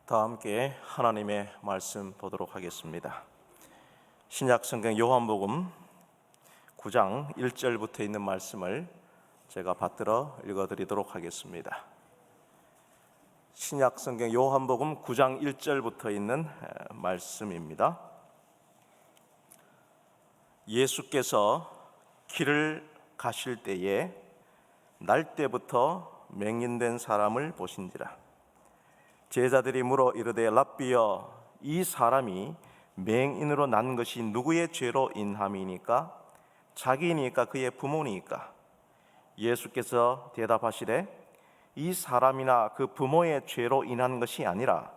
다 함께 하나님의 말씀 보도록 하겠습니다. 신약 성경 요한복음 9장 1절부터 있는 말씀을 제가 받들어 읽어드리도록 하겠습니다. 신약 성경 요한복음 9장 1절부터 있는 말씀입니다. 예수께서 길을 가실 때에 날때부터 맹인된 사람을 보신지라. 제자들이 물어 이르되 랍비여, 이 사람이 맹인으로 난 것이 누구의 죄로 인함이니까? 자기니까 그의 부모니까? 예수께서 대답하시되 이 사람이나 그 부모의 죄로 인한 것이 아니라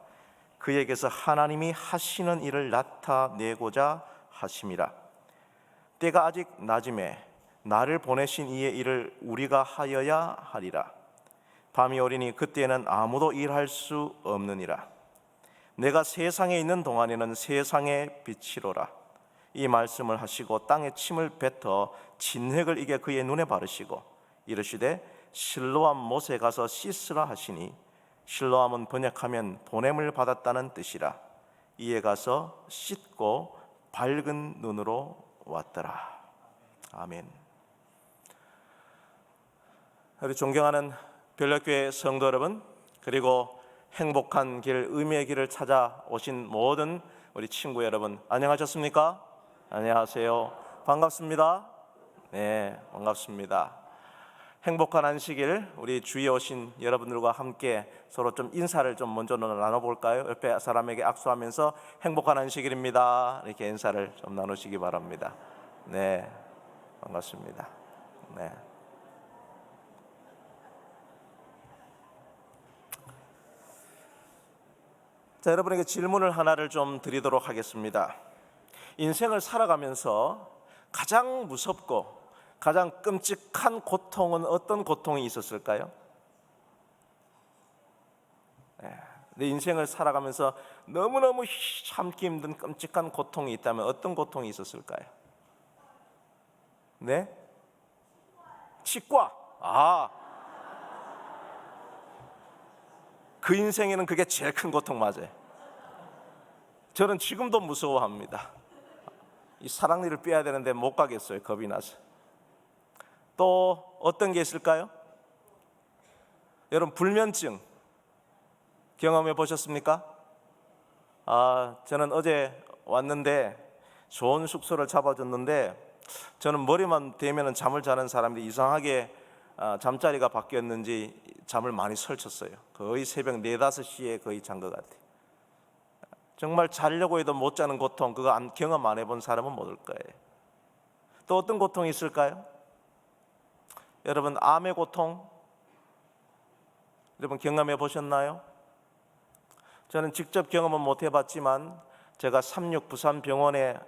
그에게서 하나님이 하시는 일을 나타내고자 하심이라. 때가 아직 낮음에 나를 보내신 이의 일을 우리가 하여야 하리라. 밤이 오리니 그때는 아무도 일할 수 없느니라. 내가 세상에 있는 동안에는 세상의 빛이로라. 이 말씀을 하시고 땅에 침을 뱉어 진흙을 이겨 그의 눈에 바르시고 이르시되 실로암 못에 가서 씻으라 하시니, 실로암은 번역하면 보냄을 받았다는 뜻이라. 이에 가서 씻고 밝은 눈으로 왔더라. 아멘. 우리 존경하는 별력교회 성도 여러분, 그리고 행복한 길, 의미의 길을 찾아오신 모든 우리 친구 여러분, 안녕하셨습니까? 안녕하세요. 반갑습니다. 네, 반갑습니다. 행복한 안식일, 우리 주위에 오신 여러분들과 함께 서로 좀 인사를 좀 먼저 나눠볼까요? 옆에 사람에게 악수하면서 행복한 안식일입니다, 이렇게 인사를 좀 나누시기 바랍니다. 네, 반갑습니다. 네. 자, 여러분에게 질문을 하나를 좀 드리도록 하겠습니다. 인생을 살아가면서 가장 무섭고 가장 끔찍한 고통은 어떤 고통이 있었을까요? 내 인생을 살아가면서 너무너무 참기 힘든 끔찍한 고통이 있다면 어떤 고통이 있었을까요? 네? 치과. 그 인생에는 그게 제일 큰 고통 맞아요. 저는 지금도 무서워합니다. 이 사랑니를 빼야 되는데 못 가겠어요. 겁이 나서. 또 어떤 게 있을까요? 여러분, 불면증 경험해 보셨습니까? 저는 어제 왔는데 좋은 숙소를 잡아줬는데 저는 머리만 대면 잠을 자는 사람들이 이상하게 잠자리가 바뀌었는지 잠을 많이 설쳤어요. 거의 새벽 4, 5시에 거의 잔 것 같아요. 정말 자려고 해도 못 자는 고통, 그거 경험 안 해본 사람은 못 올 거예요. 또 어떤 고통이 있을까요? 여러분, 암의 고통 여러분 경험해 보셨나요? 저는 직접 경험은 못 해봤지만 제가 36 부산병원에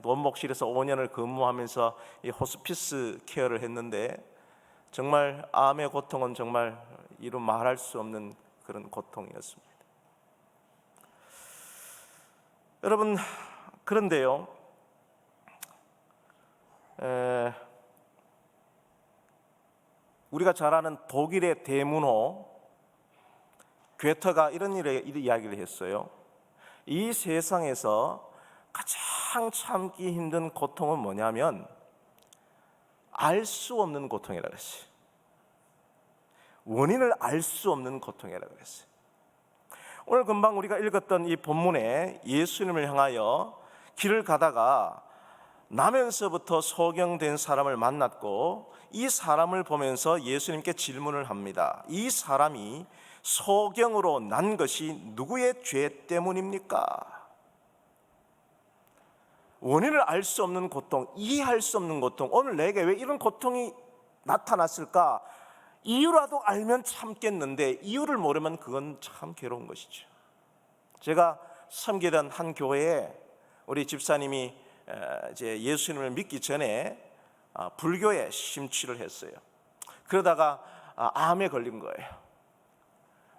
원목실에서 5년을 근무하면서 이 호스피스 케어를 했는데 정말 암의 고통은 정말 이루 말할 수 없는 그런 고통이었습니다. 여러분, 그런데요, 우리가 잘 아는 독일의 대문호 괴테가 이런 이야기를 했어요. 이 세상에서 가장 참기 힘든 고통은 뭐냐면 알 수 없는 고통이라고 했어요. 원인을 알 수 없는 고통이라고 했어요. 오늘 금방 우리가 읽었던 이 본문에 예수님을 향하여 길을 가다가 나면서부터 소경된 사람을 만났고 이 사람을 보면서 예수님께 질문을 합니다. 이 사람이 소경으로 난 것이 누구의 죄 때문입니까? 원인을 알 수 없는 고통, 이해할 수 없는 고통, 오늘 내게 왜 이런 고통이 나타났을까? 이유라도 알면 참겠는데 이유를 모르면 그건 참 괴로운 것이죠. 제가 섬기던 한 교회에 우리 집사님이 이제 예수님을 믿기 전에 불교에 심취를 했어요. 그러다가 암에 걸린 거예요.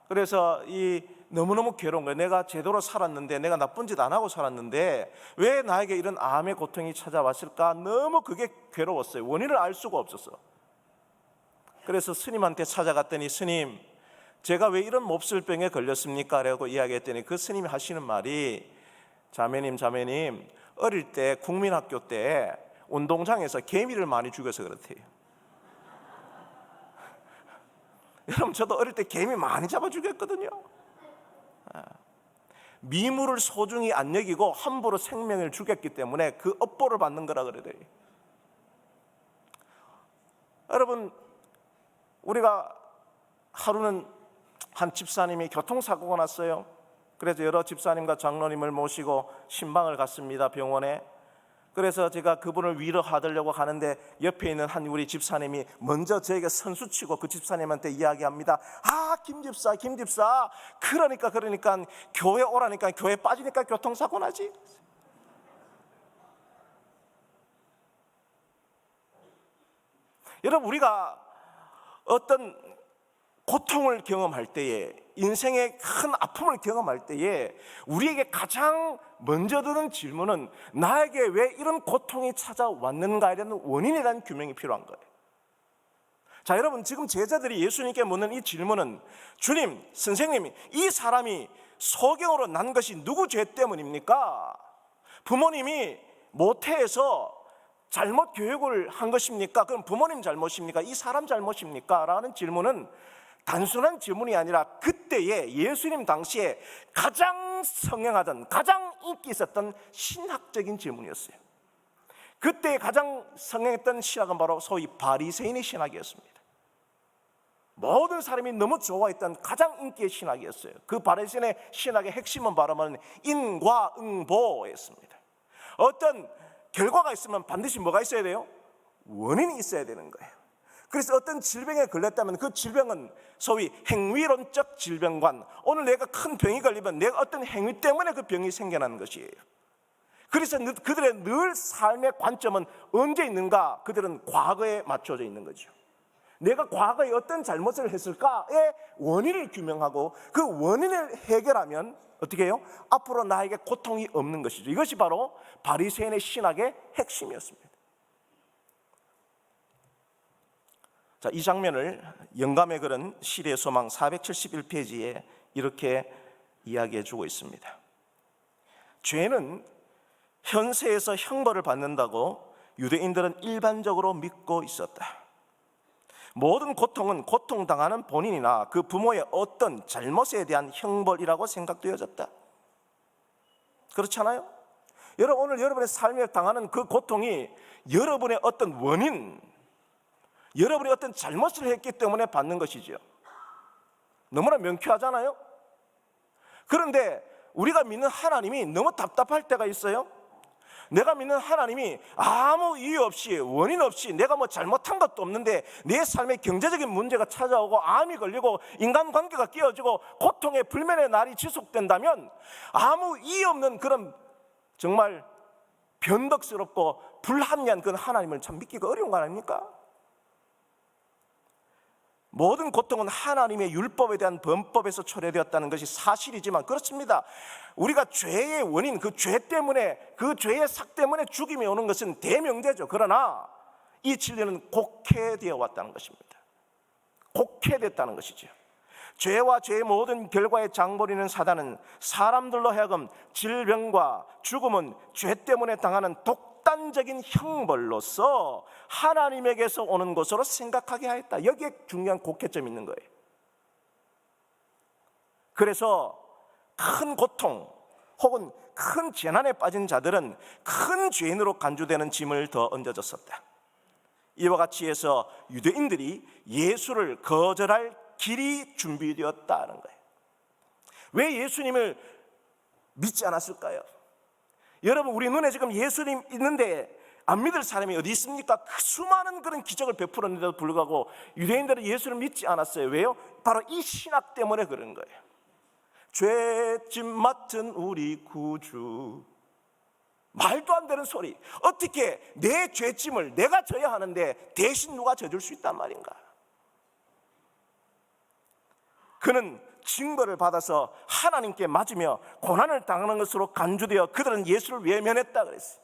그래서 너무너무 괴로운 거예요. 내가 제대로 살았는데, 내가 나쁜 짓 안 하고 살았는데 왜 나에게 이런 암의 고통이 찾아왔을까? 너무 그게 괴로웠어요. 원인을 알 수가 없었어. 그래서 스님한테 찾아갔더니, 스님, 제가 왜 이런 몹쓸병에 걸렸습니까? 라고 이야기했더니 그 스님이 하시는 말이, 자매님 어릴 때 국민학교 때 운동장에서 개미를 많이 죽여서 그렇대요. 여러분, 저도 어릴 때 개미 많이 잡아 죽였거든요. 미물을 소중히 안 여기고 함부로 생명을 죽였기 때문에 그 업보를 받는 거라 그래요. 여러분, 우리가 하루는 한 집사님이 교통사고가 났어요. 그래서 여러 집사님과 장로님을 모시고 신방을 갔습니다, 병원에. 그래서 제가 그분을 위로하려고 가는데 옆에 있는 한 우리 집사님이 먼저 저에게 선수치고 그 집사님한테 이야기합니다. 김 집사 그러니까 교회 오라니까, 교회 빠지니까 교통사고 나지. 여러분, 우리가 어떤 고통을 경험할 때에, 인생의 큰 아픔을 경험할 때에 우리에게 가장 먼저 드는 질문은 나에게 왜 이런 고통이 찾아왔는가에 대한 원인에 대한 규명이 필요한 거예요. 자, 여러분, 지금 제자들이 예수님께 묻는 이 질문은, 주님, 선생님, 이 사람이 소경으로 난 것이 누구 죄 때문입니까? 부모님이 모태에서 잘못 교육을 한 것입니까? 그럼 부모님 잘못입니까? 이 사람 잘못입니까? 라는 질문은 단순한 질문이 아니라 그때의 예수님 당시에 가장 성행하던, 가장 인기 있었던 신학적인 질문이었어요. 그때 가장 성행했던 신학은 바로 소위 바리새인의 신학이었습니다. 모든 사람이 너무 좋아했던 가장 인기의 신학이었어요. 그 바리새인의 신학의 핵심은 바로 인과응보였습니다. 어떤 결과가 있으면 반드시 뭐가 있어야 돼요? 원인이 있어야 되는 거예요. 그래서 어떤 질병에 걸렸다면 그 질병은 소위 행위론적 질병관, 오늘 내가 큰 병이 걸리면 내가 어떤 행위 때문에 그 병이 생겨나는 것이에요. 그래서 그들의 늘 삶의 관점은 언제 있는가? 그들은 과거에 맞춰져 있는 거죠. 내가 과거에 어떤 잘못을 했을까의 원인을 규명하고 그 원인을 해결하면 어떻게 해요? 앞으로 나에게 고통이 없는 것이죠. 이것이 바로 바리새인의 신학의 핵심이었습니다. 자, 이 장면을 영감의 글은 시대의 소망 471페이지에 이렇게 이야기해 주고 있습니다. 죄는 현세에서 형벌을 받는다고 유대인들은 일반적으로 믿고 있었다. 모든 고통은 고통당하는 본인이나 그 부모의 어떤 잘못에 대한 형벌이라고 생각되어졌다. 그렇잖아요? 여러분, 오늘 여러분의 삶에 당하는 그 고통이 여러분의 어떤 원인, 여러분이 어떤 잘못을 했기 때문에 받는 것이죠. 너무나 명쾌하잖아요? 그런데 우리가 믿는 하나님이 너무 답답할 때가 있어요. 내가 믿는 하나님이 아무 이유 없이, 원인 없이, 내가 뭐 잘못한 것도 없는데 내 삶에 경제적인 문제가 찾아오고 암이 걸리고 인간관계가 깨어지고 고통의 불면의 날이 지속된다면 아무 이유 없는 그런 정말 변덕스럽고 불합리한 그런 하나님을 참 믿기가 어려운 거 아닙니까? 모든 고통은 하나님의 율법에 대한 범법에서 초래되었다는 것이 사실이지만 그렇습니다. 우리가 죄의 원인, 그 죄 때문에, 그 죄의 삭 때문에 죽임이 오는 것은 대명제죠. 그러나 이 진리는 곡해되어 왔다는 것입니다. 곡해됐다는 것이죠. 죄와 죄의 모든 결과의 장본인은 사단은 사람들로 하여금 질병과 죽음은 죄 때문에 당하는 독단적인 형벌로서 하나님에게서 오는 것으로 생각하게 하였다. 여기에 중요한 곡해점이 있는 거예요. 그래서 큰 고통 혹은 큰 재난에 빠진 자들은 큰 죄인으로 간주되는 짐을 더 얹어졌었다. 이와 같이 해서 유대인들이 예수를 거절할 길이 준비되었다는 거예요. 왜 예수님을 믿지 않았을까요? 여러분, 우리 눈에 지금 예수님 있는데 안 믿을 사람이 어디 있습니까? 그 수많은 그런 기적을 베풀었는데도 불구하고 유대인들은 예수를 믿지 않았어요. 왜요? 바로 이 신학 때문에 그런 거예요. 죄짐 맡은 우리 구주. 말도 안 되는 소리. 어떻게 내 죄짐을 내가 져야 하는데 대신 누가 져줄 수 있단 말인가? 그는 징벌을 받아서 하나님께 맞으며 고난을 당하는 것으로 간주되어 그들은 예수를 외면했다 그랬어요.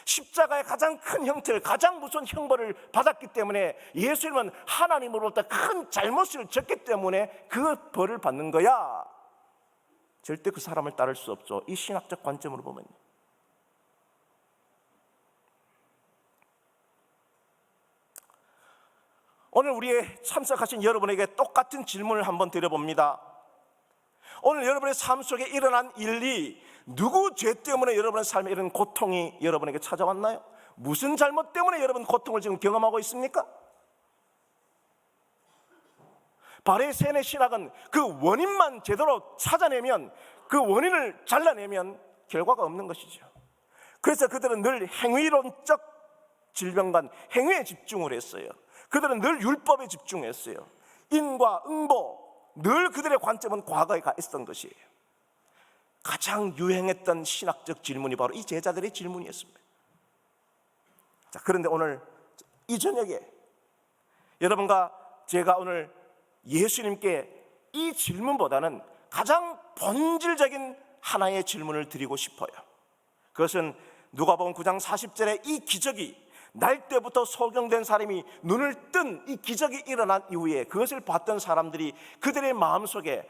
십자가의 가장 큰 형태를, 가장 무서운 형벌을 받았기 때문에 예수님은 하나님으로부터 큰 잘못을 졌기 때문에 그 벌을 받는 거야. 절대 그 사람을 따를 수 없죠. 이 신학적 관점으로 보면. 오늘 우리의 참석하신 여러분에게 똑같은 질문을 한번 드려봅니다. 오늘 여러분의 삶 속에 일어난 일이 누구 죄 때문에 여러분의 삶에 이런 고통이 여러분에게 찾아왔나요? 무슨 잘못 때문에 여러분 고통을 지금 경험하고 있습니까? 바리새인의 신학은 그 원인만 제대로 찾아내면, 그 원인을 잘라내면 결과가 없는 것이죠. 그래서 그들은 늘 행위론적 질병관, 행위에 집중을 했어요. 그들은 늘 율법에 집중했어요. 인과 응보, 늘 그들의 관점은 과거에 가 있었던 것이에요. 가장 유행했던 신학적 질문이 바로 이 제자들의 질문이었습니다. 자, 그런데 오늘 이 저녁에 여러분과 제가 오늘 예수님께 이 질문보다는 가장 본질적인 하나의 질문을 드리고 싶어요. 그것은 누가복음 9장 40절에 이 기적이, 날 때부터 소경된 사람이 눈을 뜬 이 기적이 일어난 이후에 그것을 봤던 사람들이 그들의 마음속에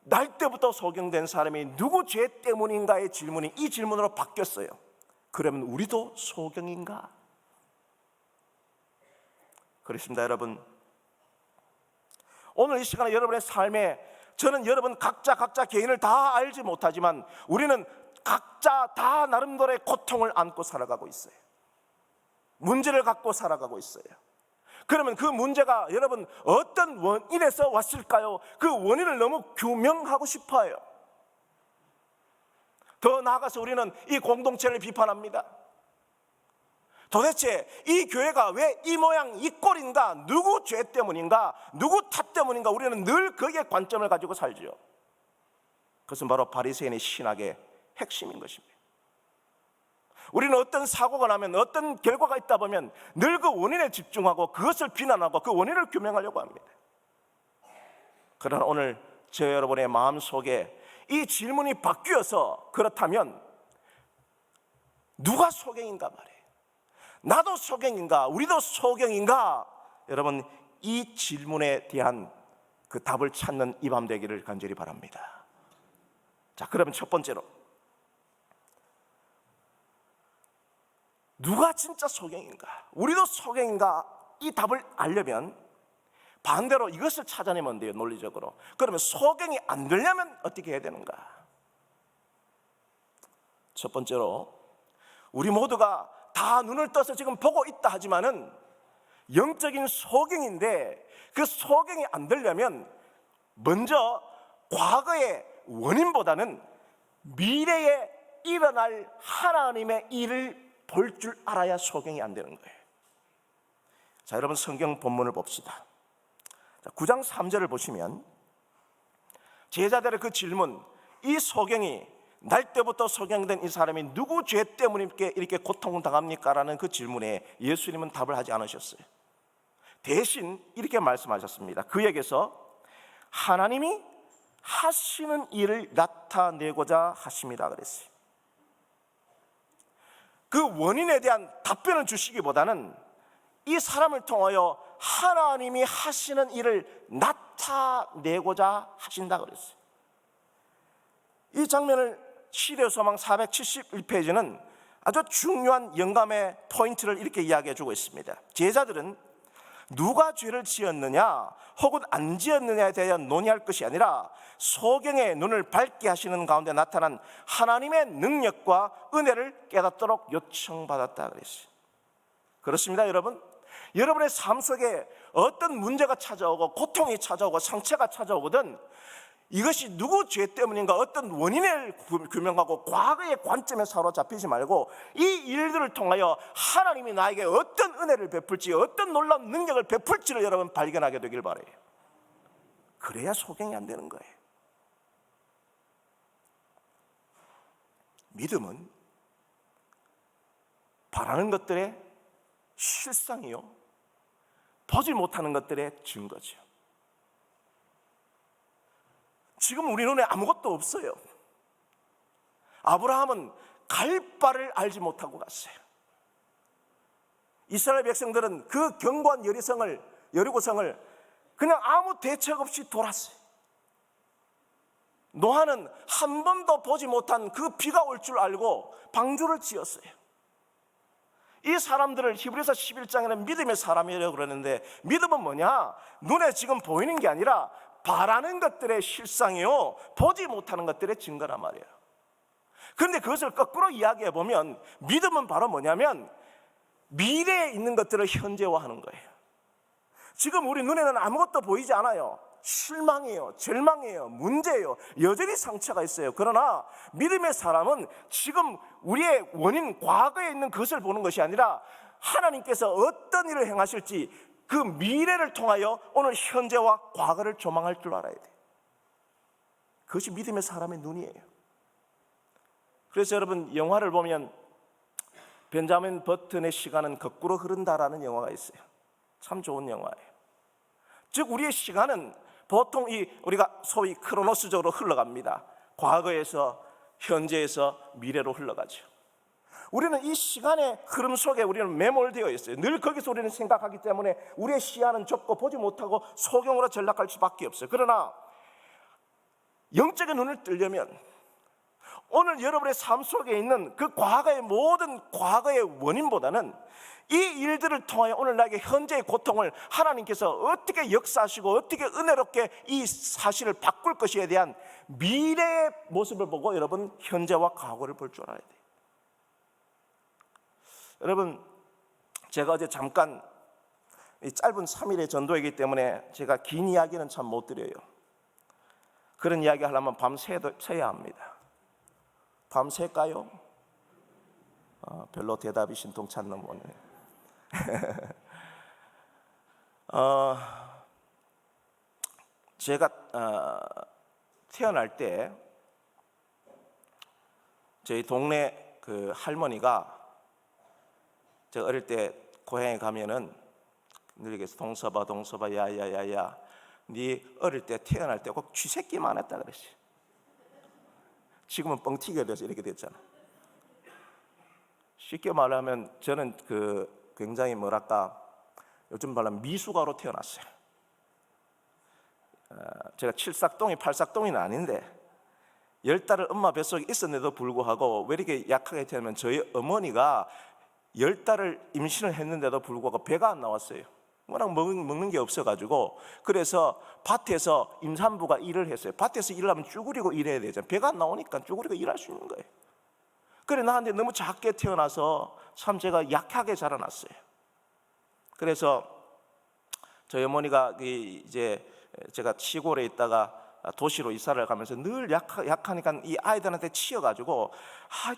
날 때부터 소경된 사람이 누구 죄 때문인가의 질문이 이 질문으로 바뀌었어요. 그러면 우리도 소경인가? 그렇습니다, 여러분. 오늘 이 시간에 여러분의 삶에 저는 여러분 각자 개인을 다 알지 못하지만 우리는 각자 다 나름대로의 고통을 안고 살아가고 있어요. 문제를 갖고 살아가고 있어요. 그러면 그 문제가 여러분 어떤 원인에서 왔을까요? 그 원인을 너무 규명하고 싶어요. 더 나아가서 우리는 이 공동체를 비판합니다. 도대체 이 교회가 왜 이 모양 이 꼴인가? 누구 죄 때문인가? 누구 탓 때문인가? 우리는 늘 거기에 관점을 가지고 살죠. 그것은 바로 바리새인의 신학의 핵심인 것입니다. 우리는 어떤 사고가 나면, 어떤 결과가 있다 보면 늘 그 원인에 집중하고 그것을 비난하고 그 원인을 규명하려고 합니다. 그러나 오늘 저 여러분의 마음속에 이 질문이 바뀌어서, 그렇다면 누가 소경인가 말이에요. 나도 소경인가? 우리도 소경인가? 여러분, 이 질문에 대한 그 답을 찾는 이 밤 되기를 간절히 바랍니다. 자, 그러면 첫 번째로, 누가 진짜 소경인가? 우리도 소경인가? 이 답을 알려면 반대로 이것을 찾아내면 돼요, 논리적으로. 그러면 소경이 안 되려면 어떻게 해야 되는가? 첫 번째로, 우리 모두가 다 눈을 떠서 지금 보고 있다 하지만은 영적인 소경인데, 그 소경이 안 되려면 먼저 과거의 원인보다는 미래에 일어날 하나님의 일을 볼 줄 알아야 소경이 안 되는 거예요. 자, 여러분 성경 본문을 봅시다. 9장 3절을 보시면 제자들의 그 질문, 이 소경이, 날 때부터 소경된 이 사람이 누구 죄 때문에 이렇게 고통당합니까? 라는 그 질문에 예수님은 답을 하지 않으셨어요. 대신 이렇게 말씀하셨습니다. 그에게서 하나님이 하시는 일을 나타내고자 하십니다 그랬어요. 그 원인에 대한 답변을 주시기보다는 이 사람을 통하여 하나님이 하시는 일을 나타내고자 하신다 그랬어요. 이 장면을 시대소망 471페이지는 아주 중요한 영감의 포인트를 이렇게 이야기해 주고 있습니다. 제자들은 누가 죄를 지었느냐 혹은 안 지었느냐에 대한 논의할 것이 아니라 소경의 눈을 밝게 하시는 가운데 나타난 하나님의 능력과 은혜를 깨닫도록 요청받았다 그랬어요. 그렇습니다, 여러분. 여러분의 삶 속에 어떤 문제가 찾아오고 고통이 찾아오고 상처가 찾아오거든 이것이 누구 죄 때문인가, 어떤 원인을 규명하고 과거의 관점에 사로잡히지 말고 이 일들을 통하여 하나님이 나에게 어떤 은혜를 베풀지, 어떤 놀라운 능력을 베풀지를 여러분 발견하게 되길 바라요. 그래야 소경이 안 되는 거예요. 믿음은 바라는 것들의 실상이요, 보지 못하는 것들의 증거죠. 지금 우리 눈에 아무것도 없어요. 아브라함은 갈 바를 알지 못하고 갔어요. 이스라엘 백성들은 그 견고한 여리고성을 그냥 아무 대책 없이 돌았어요. 노아는 한 번도 보지 못한 그 비가 올 줄 알고 방주를 지었어요. 이 사람들을 히브리서 11장에는 믿음의 사람이라고 그러는데, 믿음은 뭐냐? 눈에 지금 보이는 게 아니라 바라는 것들의 실상이요, 보지 못하는 것들의 증거란 말이에요. 그런데 그것을 거꾸로 이야기해 보면 믿음은 바로 뭐냐면 미래에 있는 것들을 현재화하는 거예요. 지금 우리 눈에는 아무것도 보이지 않아요. 실망이에요, 절망이에요, 문제예요, 여전히 상처가 있어요. 그러나 믿음의 사람은 지금 우리의 원인, 과거에 있는 것을 보는 것이 아니라 하나님께서 어떤 일을 행하실지 그 미래를 통하여 오늘 현재와 과거를 조망할 줄 알아야 돼요. 그것이 믿음의 사람의 눈이에요. 그래서 여러분, 영화를 보면 벤자민 버튼의 시간은 거꾸로 흐른다라는 영화가 있어요. 참 좋은 영화예요. 즉 우리의 시간은 보통 우리가 소위 크로노스적으로 흘러갑니다. 과거에서 현재에서 미래로 흘러가죠. 우리는 이 시간의 흐름 속에 우리는 매몰되어 있어요. 늘 거기서 우리는 생각하기 때문에 우리의 시야는 좁고 보지 못하고 소경으로 전락할 수밖에 없어요. 그러나 영적인 눈을 뜨려면 오늘 여러분의 삶 속에 있는 그 과거의 모든 과거의 원인보다는 이 일들을 통하여 오늘 나에게 현재의 고통을 하나님께서 어떻게 역사하시고 어떻게 은혜롭게 이 사실을 바꿀 것이에 대한 미래의 모습을 보고 여러분 현재와 과거를 볼 줄 알아야 돼요. 여러분, 제가 어제 잠깐 이 짧은 3일의 전도이기 때문에 제가 긴 이야기는 참 못 드려요. 그런 이야기 하려면 밤새야 합니다. 밤샐까요? 별로 대답이 신통치 않는 분이에요. 제가 태어날 때 저희 동네 그 할머니가, 제가 어릴 때 고향에 가면은 늘 얘기해서 동서봐 야야야야, 네 어릴 때 태어날 때 꼭 쥐새끼만 했다 그랬어요. 지금은 뻥튀기가 돼서 이렇게 됐잖아. 쉽게 말하면 저는 굉장히 요즘 말하면 미숙아로 태어났어요. 제가 7삭동이 8삭동이는 아닌데 10달을 엄마 뱃속에 있었는데도 불구하고 왜 이렇게 약하게 태어나면 저희 어머니가 10달을 임신을 했는데도 불구하고 배가 안 나왔어요. 워낙 먹는 게 없어가지고. 그래서 밭에서 임산부가 일을 했어요. 밭에서 일을 하면 쭈그리고 일해야 되잖아요. 배가 안 나오니까 쭈그리고 일할 수 있는 거예요. 그래 나한테 너무 작게 태어나서 참 제가 약하게 자라났어요. 그래서 저희 어머니가 이제 제가 시골에 있다가 도시로 이사를 가면서 늘 약하니까 이 아이들한테 치여가지고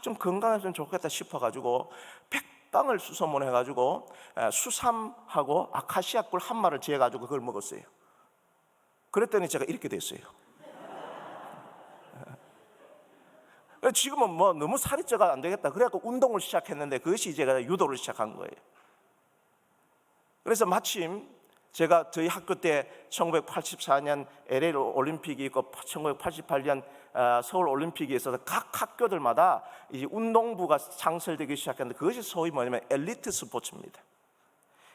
좀 건강했으면 좋겠다 싶어가지고 백방을 수소문해가지고 수삼하고 아카시아 꿀 한 마를 재가지고 그걸 먹었어요. 그랬더니 제가 이렇게 됐어요. 지금은 뭐 너무 살이 쪄가 안 되겠다 그래갖고 운동을 시작했는데 그것이 제가 유도를 시작한 거예요. 그래서 마침 제가 저희 학교 때 1984년 LA 올림픽이 있고 1988년 서울 올림픽이 있어서 각 학교들마다 이제 운동부가 창설되기 시작했는데 그것이 소위 뭐냐면 엘리트 스포츠입니다.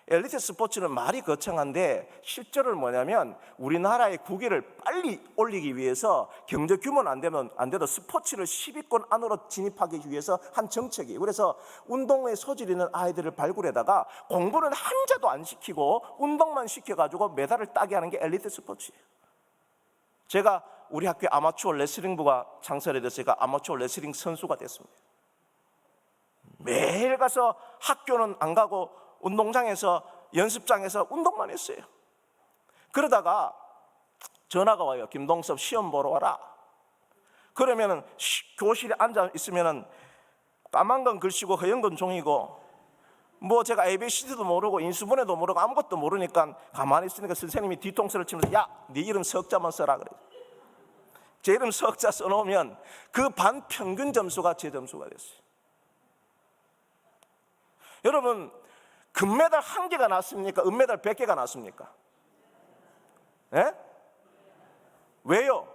엘리트 스포츠는 말이 거창한데 실제로는 뭐냐면 우리나라의 국위를 빨리 올리기 위해서 경제 규모는 안 돼도 스포츠를 10위권 안으로 진입하기 위해서 한 정책이에요. 그래서 운동에 소질 있는 아이들을 발굴해다가 공부는 한자도 안 시키고 운동만 시켜가지고 메달을 따게 하는 게 엘리트 스포츠예요. 제가 우리 학교 아마추어 레슬링부가 창설이 됐으니까 아마추어 레슬링 선수가 됐습니다. 매일 가서 학교는 안 가고 운동장에서 연습장에서 운동만 했어요. 그러다가 전화가 와요. 김동섭 시험 보러 와라. 그러면은 교실에 앉아 있으면은 까만 건 글씨고 허연 건 종이고 뭐 제가 ABCD도 모르고 인수분해도 모르고 아무것도 모르니까 가만히 있으니까 선생님이 뒤통수를 치면서 야, 네 이름 석자만 써라 그래요. 제 이름 석자 써놓으면 그 반 평균 점수가 제 점수가 됐어요. 여러분, 금메달 1개가 났습니까? 은메달 100개가 났습니까? 예? 왜요?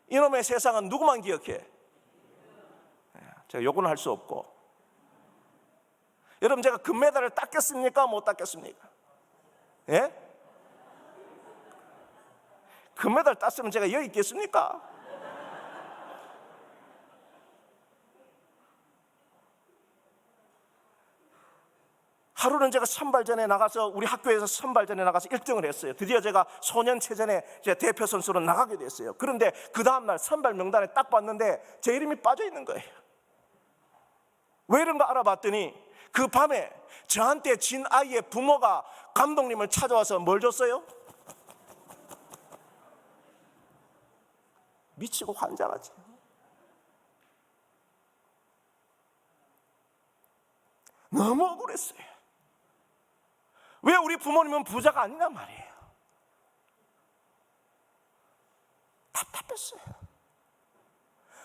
이놈의 세상은 누구만 기억해? 제가 요구는 할 수 없고. 여러분, 제가 금메달을 땄겠습니까? 못 땄겠습니까? 예? 금메달 땄으면 제가 여기 있겠습니까? 하루는 제가 선발전에 나가서, 우리 학교에서 선발전에 나가서 1등을 했어요. 드디어 제가 소년체전에 제 대표 선수로 나가게 됐어요. 그런데 그 다음날 선발 명단에 딱 봤는데 제 이름이 빠져 있는 거예요. 왜 이런가 알아봤더니 그 밤에 저한테 진 아이의 부모가 감독님을 찾아와서 뭘 줬어요? 미치고 환장하지. 너무 억울했어요. 왜 우리 부모님은 부자가 아니란 말이에요. 답답했어요.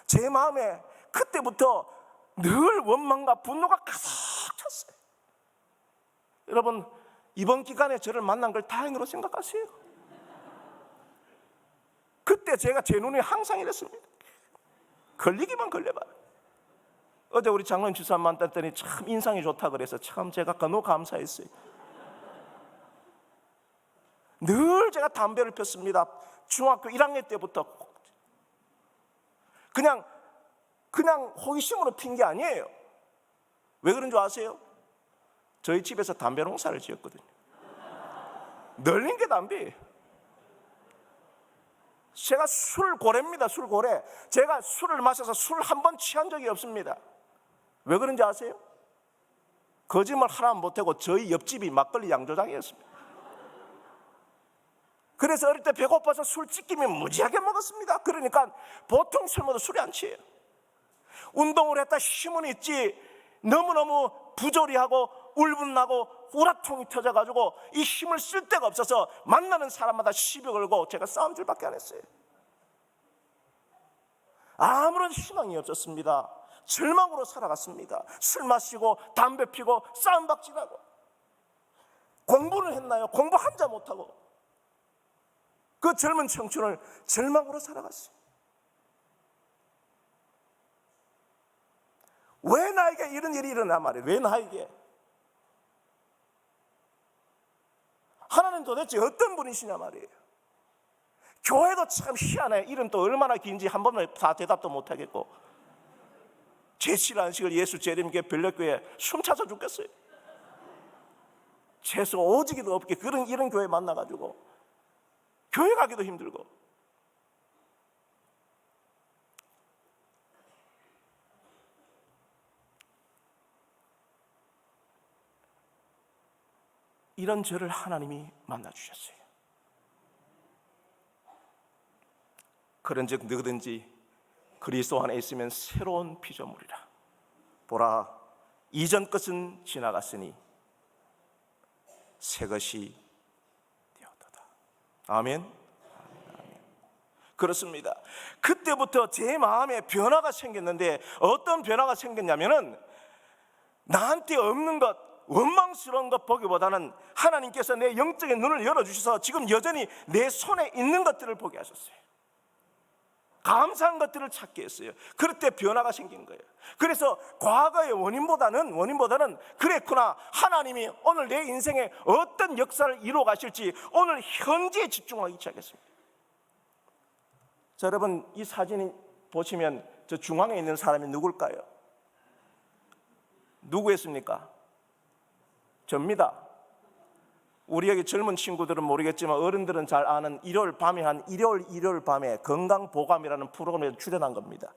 제 마음에 그때부터 늘 원망과 분노가 가득 찼어요. 여러분, 이번 기간에 저를 만난 걸 다행으로 생각하세요. 그때 제가 제 눈에 항상 이랬습니다. 걸리기만 걸려봐. 어제 우리 장로님 주사 만났더니 참 인상이 좋다 그래서 참 제가 너무 감사했어요. 늘 제가 담배를 폈습니다. 중학교 1학년 때부터. 그냥 호기심으로 핀 게 아니에요. 왜 그런 줄 아세요? 저희 집에서 담배 농사를 지었거든요. 널린 게 담배예요. 제가 술고래입니다. 술고래. 제가 술을 마셔서 술 한 번 취한 적이 없습니다. 왜 그런지 아세요? 거짓말 하나 못하고 저희 옆집이 막걸리 양조장이었습니다. 그래서 어릴 때 배고파서 술 찌끼면 무지하게 먹었습니다. 그러니까 보통 술 먹어도 술이 안 취해요. 운동을 했다 힘은 있지 너무너무 부조리하고 울분나고 우라통이 터져가지고 이 힘을 쓸 데가 없어서 만나는 사람마다 시비 걸고 제가 싸움질밖에 안 했어요. 아무런 희망이 없었습니다. 절망으로 살아갔습니다. 술 마시고 담배 피고 싸움박질하고. 공부는 했나요? 공부 한자 못하고. 그 젊은 청춘을 절망으로 살아갔어요. 왜 나에게 이런 일이 일어나 말이에요? 왜 나에게? 하나님 도대체 어떤 분이시냐 말이에요. 교회도 참 희한해요. 이름 또 얼마나 긴지 한 번에 다 대답도 못하겠고 제7안식을 예수 재림교회 별력교회 숨차서 죽겠어요. 재수가 오지기도 없게 이런 교회 만나가지고 교회 가기도 힘들고. 이런 저를 하나님이 만나주셨어요. 그런즉 누구든지 그리스도 안에 있으면 새로운 피조물이라. 보라, 이전 것은 지나갔으니 새 것이 되었도다. 아멘. 그렇습니다. 그때부터 제 마음에 변화가 생겼는데 어떤 변화가 생겼냐면은 나한테 없는 것, 원망스러운 것 보기보다는 하나님께서 내 영적인 눈을 열어주셔서 지금 여전히 내 손에 있는 것들을 보게 하셨어요. 감사한 것들을 찾게 했어요. 그럴 때 변화가 생긴 거예요. 그래서 과거의 원인보다는 그랬구나, 하나님이 오늘 내 인생에 어떤 역사를 이루어 가실지 오늘 현재에 집중하기 시작했습니다. 자, 여러분, 이 사진 보시면 저 중앙에 있는 사람이 누굴까요? 누구였습니까? 접니다. 우리 여기 젊은 친구들은 모르겠지만 어른들은 잘 아는 일요일 밤에 한 일요일 밤에 건강보감이라는 프로그램에 출연한 겁니다.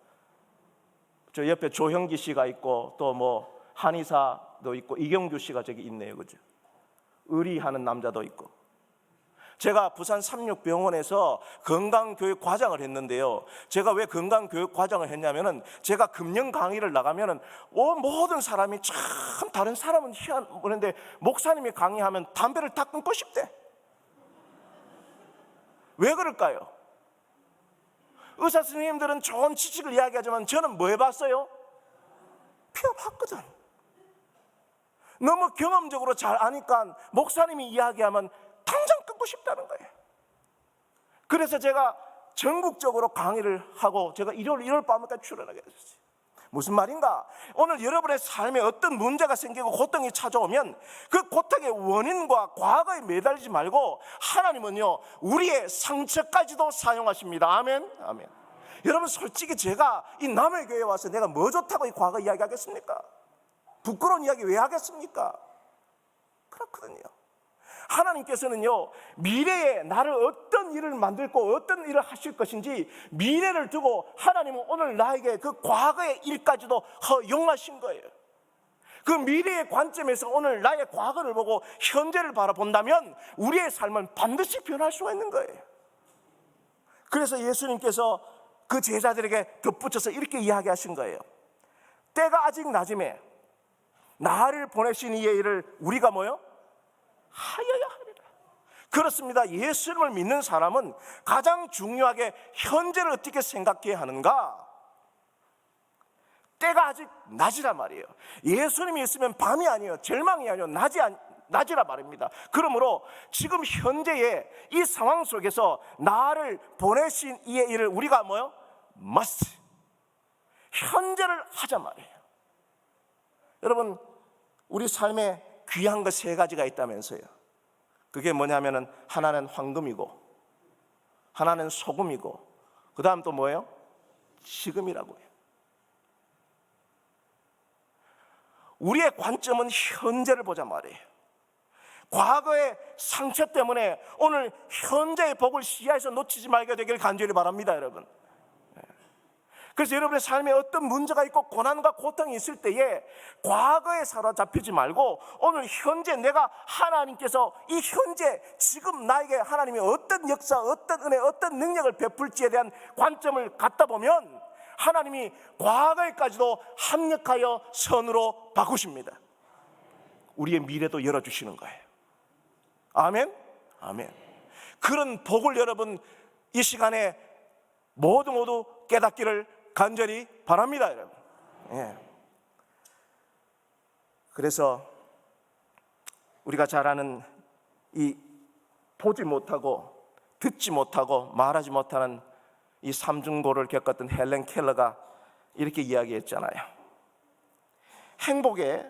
저 옆에 조형기 씨가 있고 또 뭐 한의사도 있고 이경규 씨가 저기 있네요, 그죠? 의리하는 남자도 있고. 제가 부산 삼육병원에서 건강교육 과장을 했는데요. 제가 왜 건강교육 과장을 했냐면은 제가 금연 강의를 나가면은 모든 사람이 참 다른 사람은 희한한데 목사님이 강의하면 담배를 다 끊고 싶대. 왜 그럴까요? 의사 선생님들은 좋은 지식을 이야기하지만 저는 뭐 해봤어요? 피워봤거든. 너무 경험적으로 잘 아니까 목사님이 이야기하면 당장 끊고 싶다는 거예요. 그래서 제가 전국적으로 강의를 하고 제가 일요일 밤까지 출연하게 됐어요. 무슨 말인가? 오늘 여러분의 삶에 어떤 문제가 생기고 고통이 찾아오면 그 고통의 원인과 과거에 매달리지 말고 하나님은요, 우리의 상처까지도 사용하십니다. 아멘. 아멘. 여러분, 솔직히 제가 이 남의 교회에 와서 내가 뭐 좋다고 이 과거 이야기 하겠습니까? 부끄러운 이야기 왜 하겠습니까? 그렇거든요. 하나님께서는요, 미래에 나를 어떤 일을 만들고 어떤 일을 하실 것인지 미래를 두고 하나님은 오늘 나에게 그 과거의 일까지도 허용하신 거예요. 그 미래의 관점에서 오늘 나의 과거를 보고 현재를 바라본다면 우리의 삶은 반드시 변할 수가 있는 거예요. 그래서 예수님께서 그 제자들에게 덧붙여서 이렇게 이야기하신 거예요. 때가 아직 낮음에 나를 보내신 이의 일을 우리가 뭐요? 하여야 하리라. 그렇습니다. 예수님을 믿는 사람은 가장 중요하게 현재를 어떻게 생각해야 하는가? 때가 아직 낮이라 말이에요. 예수님이 있으면 밤이 아니에요. 절망이 아니에요. 낮이라 말입니다. 그러므로 지금 현재의 이 상황 속에서 나를 보내신 이의 일을 우리가 뭐요? must. 현재를 하자 말이에요. 여러분, 우리 삶에 귀한 것 세 가지가 있다면서요. 그게 뭐냐면은 하나는 황금이고, 하나는 소금이고, 그 다음 또 뭐예요? 지금이라고요. 우리의 관점은 현재를 보자 말이에요. 과거의 상처 때문에 오늘 현재의 복을 시야에서 놓치지 말게 되기를 간절히 바랍니다, 여러분. 그래서 여러분의 삶에 어떤 문제가 있고 고난과 고통이 있을 때에 과거에 사로잡히지 말고 오늘 현재 내가 하나님께서 이 현재 지금 나에게 하나님이 어떤 역사, 어떤 은혜, 어떤 능력을 베풀지에 대한 관점을 갖다 보면 하나님이 과거에까지도 합력하여 선으로 바꾸십니다. 우리의 미래도 열어주시는 거예요. 아멘? 아멘. 그런 복을 여러분 이 시간에 모두 깨닫기를 간절히 바랍니다, 여러분. 예. 그래서 우리가 잘 아는 이 보지 못하고 듣지 못하고 말하지 못하는 이 삼중고를 겪었던 헬렌 켈러가 이렇게 이야기했잖아요. 행복에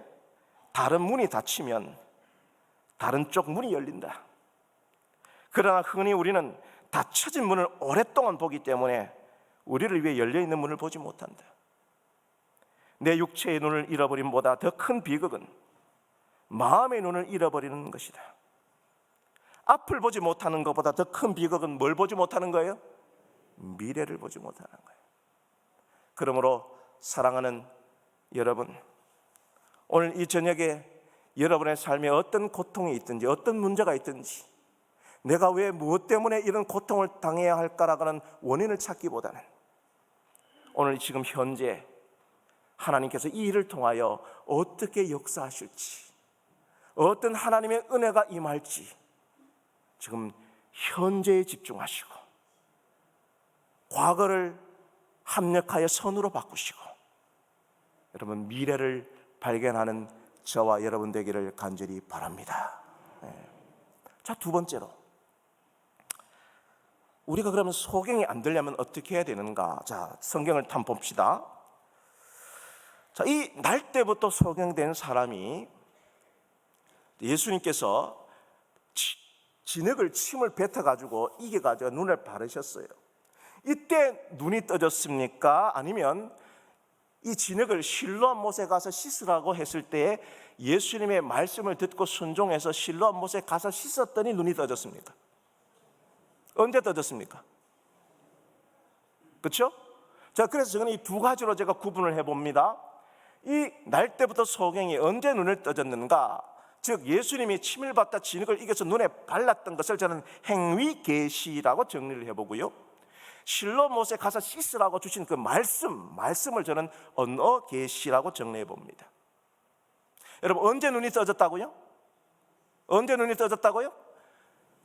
다른 문이 닫히면 다른 쪽 문이 열린다. 그러나 흔히 우리는 닫혀진 문을 오랫동안 보기 때문에 우리를 위해 열려있는 문을 보지 못한다. 내 육체의 눈을 잃어버림보다 더 큰 비극은 마음의 눈을 잃어버리는 것이다. 앞을 보지 못하는 것보다 더 큰 비극은 뭘 보지 못하는 거예요? 미래를 보지 못하는 거예요. 그러므로 사랑하는 여러분, 오늘 이 저녁에 여러분의 삶에 어떤 고통이 있든지 어떤 문제가 있든지 내가 왜 무엇 때문에 이런 고통을 당해야 할까라는 원인을 찾기보다는 오늘 지금 현재 하나님께서 이 일을 통하여 어떻게 역사하실지, 어떤 하나님의 은혜가 임할지 지금 현재에 집중하시고 과거를 합력하여 선으로 바꾸시고 여러분 미래를 발견하는 저와 여러분 되기를 간절히 바랍니다. 자, 두 번째로 우리가 그러면 소경이 안 되려면 어떻게 해야 되는가? 자, 성경을 한번 봅시다. 자, 이 날 때부터 소경된 사람이 예수님께서 진흙을 침을 뱉어가지고 이겨가지고 눈을 바르셨어요. 이때 눈이 떠졌습니까? 아니면 이 진흙을 실로암 못에 가서 씻으라고 했을 때 예수님의 말씀을 듣고 순종해서 실로암 못에 가서 씻었더니 눈이 떠졌습니까? 언제 떠졌습니까? 그렇죠? 자, 그래서 저는 이 두 가지로 제가 구분을 해봅니다. 이 날 때부터 소경이 언제 눈을 떠졌는가? 즉 예수님이 침을 받다 진흙을 이겨서 눈에 발랐던 것을 저는 행위 계시라고 정리를 해보고요, 실로 못에 가서 씻으라고 주신 그 말씀을 저는 언어 계시라고 정리해 봅니다. 여러분, 언제 눈이 떠졌다고요? 언제 눈이 떠졌다고요?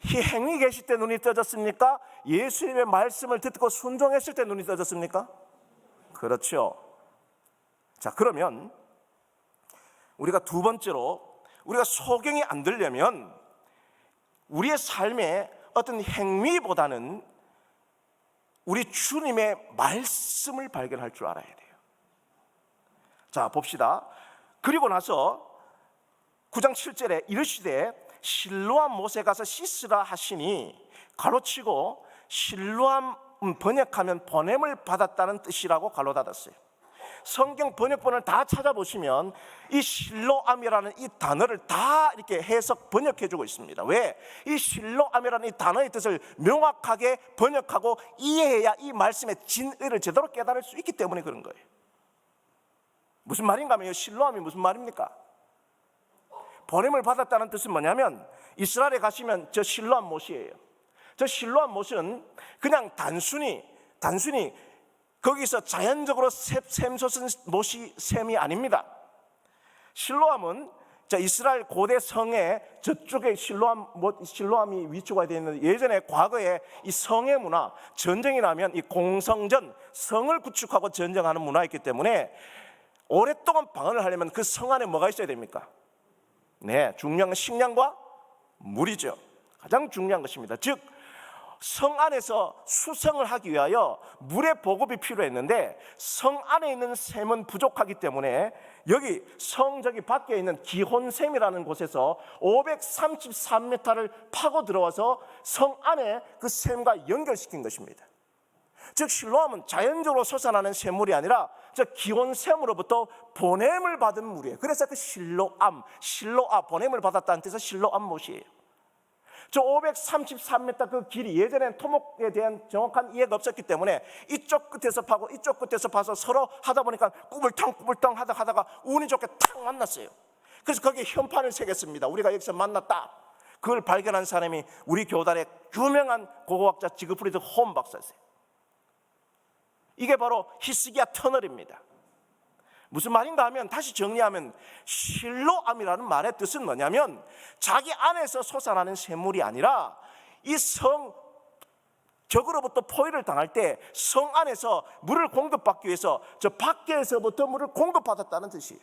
이 행위 계시 때 눈이 떠졌습니까? 예수님의 말씀을 듣고 순종했을 때 눈이 떠졌습니까? 그렇죠. 자, 그러면 우리가 두 번째로 우리가 소경이 안 되려면 우리의 삶의 어떤 행위보다는 우리 주님의 말씀을 발견할 줄 알아야 돼요. 자, 봅시다. 그리고 나서 9장 7절에 이르시되 실로암 못에 가서 씻으라 하시니, 가로치고 실로암 번역하면 보냄을 받았다는 뜻이라고 가로 닫았어요. 성경 번역본을 다 찾아보시면 이 실로암이라는 이 단어를 다 이렇게 해석 번역해 주고 있습니다. 왜? 이 실로암이라는 이 단어의 뜻을 명확하게 번역하고 이해해야 이 말씀의 진의를 제대로 깨달을 수 있기 때문에 그런 거예요. 무슨 말인가 하면 실로암이 무슨 말입니까? 보냄을 받았다는 뜻은 뭐냐면, 이스라엘에 가시면 저 실로암 못이에요. 저 실로암 못은 그냥 단순히 거기서 자연적으로 샘솟은 못이 샘이 아닙니다. 실로암은 이스라엘 고대 성에 저쪽에 실로암이 위치가 되어 있는데, 예전에 과거에 이 성의 문화, 전쟁이 나면 이 공성전, 성을 구축하고 전쟁하는 문화였기 때문에 오랫동안 방언을 하려면 그 성 안에 뭐가 있어야 됩니까? 네, 중요한 건 식량과 물이죠. 가장 중요한 것입니다. 즉 성 안에서 수성을 하기 위하여 물의 보급이 필요했는데, 성 안에 있는 샘은 부족하기 때문에 여기 성 저기 밖에 있는 기혼샘이라는 곳에서 533m를 파고 들어와서 성 안에 그 샘과 연결시킨 것입니다. 즉 실로암은 자연적으로 솟아나는 샘물이 아니라 저 기혼샘으로부터 보냄을 받은 물이에요. 그래서 그 실로암, 보냄을 받았다는 뜻에서 실로암 못이에요. 저 533m 그 길이, 예전엔 토목에 대한 정확한 이해가 없었기 때문에 이쪽 끝에서 파고 이쪽 끝에서 파서 서로 하다 보니까 꾸불탕 하다가 운이 좋게 탁 만났어요. 그래서 거기에 현판을 새겼습니다. 우리가 여기서 만났다. 그걸 발견한 사람이 우리 교단의 유명한 고고학자 지그프리드 홈 박사였어요. 이게 바로 히스기야 터널입니다. 무슨 말인가 하면, 다시 정리하면 실로암이라는 말의 뜻은 뭐냐면, 자기 안에서 솟아나는 샘물이 아니라 이 성 적으로부터 포위를 당할 때 성 안에서 물을 공급받기 위해서 저 밖에서부터 물을 공급받았다는 뜻이에요.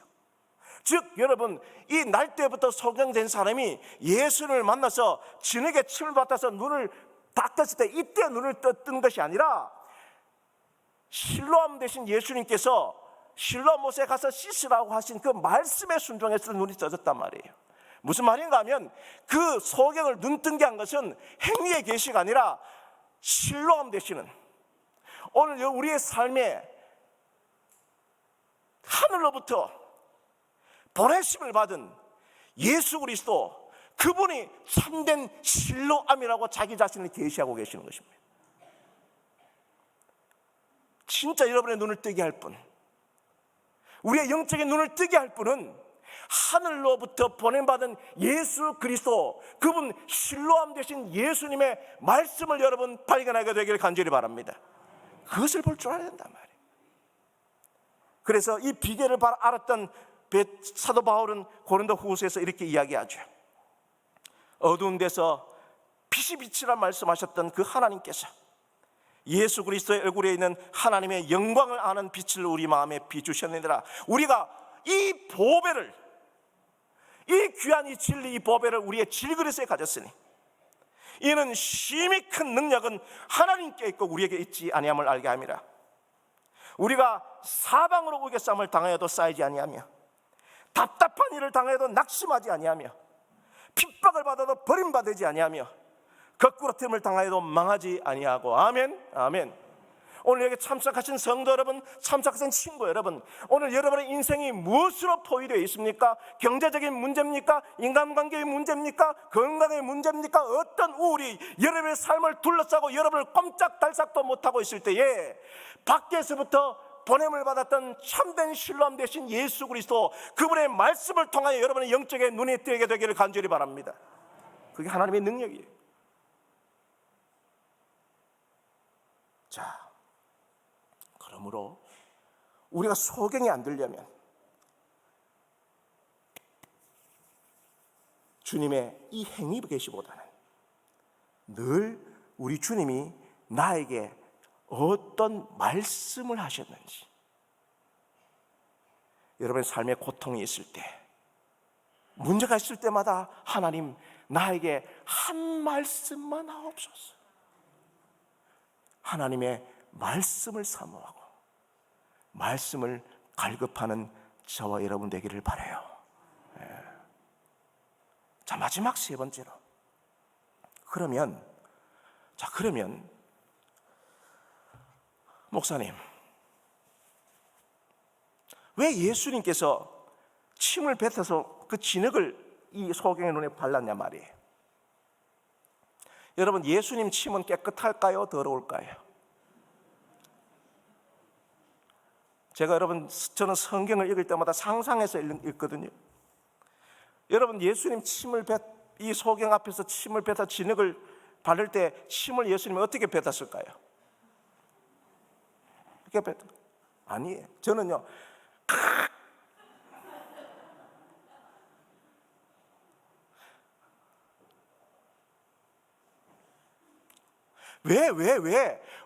즉 여러분, 이 날때부터 소경된 사람이 예수를 만나서 진흙에 침을 받아서 눈을 닦았을 때 이때 눈을 뜬 것이 아니라, 실로암 대신 예수님께서 실로암 못에 가서 씻으라고 하신 그 말씀에 순종해서 눈이 떠졌단 말이에요. 무슨 말인가 하면, 그 소경을 눈뜬게 한 것은 행위의 계시가 아니라 실로암 되시는, 오늘 우리의 삶에 하늘로부터 보내심을 받은 예수 그리스도, 그분이 참된 실로암이라고 자기 자신을 계시하고 계시는 것입니다. 진짜 여러분의 눈을 뜨게 할 분, 우리의 영적인 눈을 뜨게 할 분은 하늘로부터 보냄받은 예수 그리스도, 그분 실로암 되신 예수님의 말씀을 여러분 발견하게 되기를 간절히 바랍니다. 그것을 볼 줄 알아야 된단 말이에요. 그래서 이 비결을 알았던 사도 바울은 고린도 후서에서 이렇게 이야기하죠. 어두운 데서 빛이 비치라 말씀하셨던 그 하나님께서 예수 그리스도의 얼굴에 있는 하나님의 영광을 아는 빛을 우리 마음에 비추셨느니라. 우리가 이 보배를, 이 귀한 이 진리, 이 보배를 우리의 질그릇에 가졌으니 이는 심히 큰 능력은 하나님께 있고 우리에게 있지 아니함을 알게 함이라. 우리가 사방으로 우겨싸움을 당하여도 쌓이지 아니하며, 답답한 일을 당하여도 낙심하지 아니하며, 핍박을 받아도 버림받지 아니하며, 거꾸로 틈을 당하여도 망하지 아니하고. 아멘, 아멘. 오늘 여기 참석하신 성도 여러분, 참석하신 친구 여러분, 오늘 여러분의 인생이 무엇으로 포위되어 있습니까? 경제적인 문제입니까? 인간관계의 문제입니까? 건강의 문제입니까? 어떤 우울이 여러분의 삶을 둘러싸고 여러분을 꼼짝달싹도 못하고 있을 때에 밖에서부터 보냄을 받았던 참된 실로암 되신 예수 그리스도, 그분의 말씀을 통하여 여러분의 영적인 눈이 뜨게 되기를 간절히 바랍니다. 그게 하나님의 능력이에요. 자, 그러므로 우리가 소경이 안 되려면 주님의 이 행위 계시보다는 늘 우리 주님이 나에게 어떤 말씀을 하셨는지, 여러분의 삶에 고통이 있을 때, 문제가 있을 때마다 하나님 나에게 한 말씀만 하옵소서, 하나님의 말씀을 사모하고 말씀을 갈급하는 저와 여러분 되기를 바라요. 자, 마지막 세 번째로. 그러면 목사님, 왜 예수님께서 침을 뱉어서 그 진흙을 이 소경의 눈에 발랐냐 말이에요. 여러분, 예수님 침은 깨끗할까요? 더러울까요? 저는 성경을 읽을 때마다 상상해서 읽거든요. 여러분, 예수님 이 소경 앞에서 침을 뱉어 진흙을 바를 때 침을 예수님이 어떻게 뱉었을까요? 이렇게 아니에요. 저는요,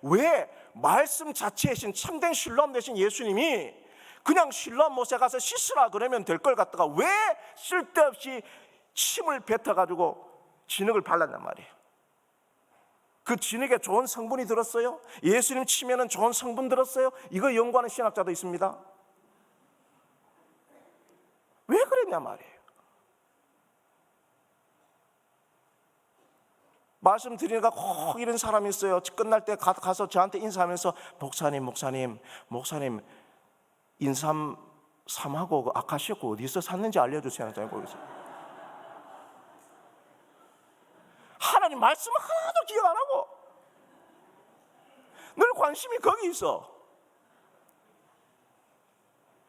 왜 말씀 자체이신 참된 신뢰함 되신 예수님이 그냥 실로암 못에 가서 씻으라 그러면 될 걸 갖다가 왜 쓸데없이 침을 뱉어가지고 진흙을 발랐단 말이에요. 그 진흙에 좋은 성분이 들었어요? 예수님 침에는 좋은 성분 들었어요? 이거 연구하는 신학자도 있습니다. 왜 그랬냐 말이에요. 말씀드리니까 꼭 이런 사람이 있어요. 끝날 때 가서 저한테 인사하면서 목사님 인삼 삼하고 그 아카시아고 어디서 샀는지 알려주세요. 하나님 말씀 하나도 기억 안 하고 늘 관심이 거기 있어.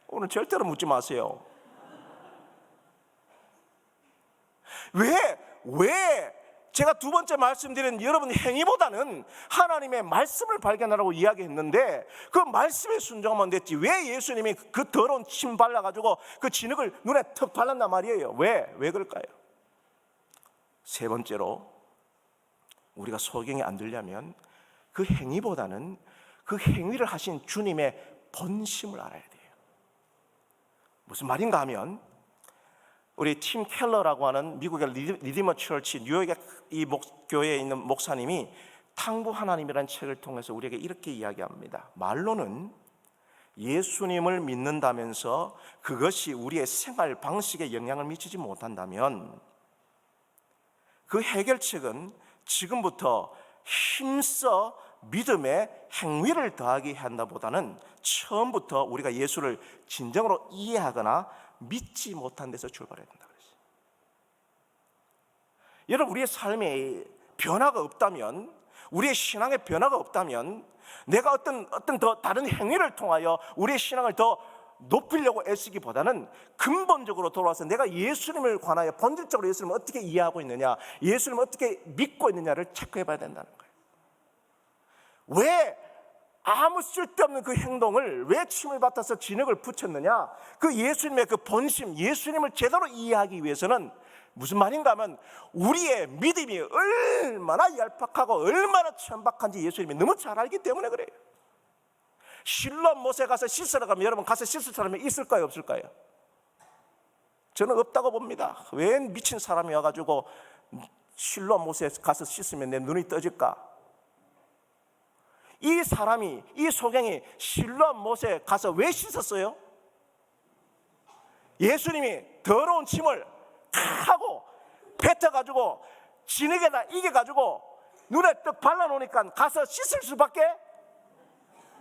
오늘 절대로 묻지 마세요. 왜 제가 두 번째 말씀드린 여러분 행위보다는 하나님의 말씀을 발견하라고 이야기했는데 그 말씀에 순종하면 됐지 왜 예수님이 그 더러운 침 발라가지고 그 진흙을 눈에 턱 발랐단 말이에요. 왜 그럴까요? 세 번째로 우리가 소경이 안 들려면 그 행위보다는 그 행위를 하신 주님의 본심을 알아야 돼요. 무슨 말인가 하면 우리 팀 켈러라고 하는 미국의 리디머 처치 뉴욕의 이 교회에 있는 목사님이 탕부 하나님이라는 책을 통해서 우리에게 이렇게 이야기합니다. 말로는 예수님을 믿는다면서 그것이 우리의 생활 방식에 영향을 미치지 못한다면 그 해결책은 지금부터 힘써 믿음의 행위를 더하게 한다보다는 처음부터 우리가 예수를 진정으로 이해하거나 믿지 못한 데서 출발해야 된다 그랬어요. 여러분, 우리의 삶에 변화가 없다면, 우리의 신앙에 변화가 없다면 내가 어떤 더 다른 행위를 통하여 우리의 신앙을 더 높이려고 애쓰기보다는 근본적으로 돌아와서 내가 예수님을 관하여 본질적으로 예수님을 어떻게 이해하고 있느냐, 예수님을 어떻게 믿고 있느냐를 체크해 봐야 된다는 거예요. 왜 아무 쓸데없는 그 행동을 왜 침을 받아서 진흙을 붙였느냐? 그 예수님의 그 본심, 예수님을 제대로 이해하기 위해서는 무슨 말인가 하면 우리의 믿음이 얼마나 얄팍하고 얼마나 천박한지 예수님이 너무 잘 알기 때문에 그래요. 실로암 못에 가서 씻으러 가면 여러분 가서 씻을 사람이 있을까요, 없을까요? 저는 없다고 봅니다. 왜 미친 사람이 와가지고 실로암 못에 가서 씻으면 내 눈이 떠질까? 이 사람이, 이 소경이 실로암 못에 가서 왜 씻었어요? 예수님이 더러운 침을 하고 뱉어가지고 진흙에다 이겨가지고 눈에 떡 발라놓으니까 가서 씻을 수밖에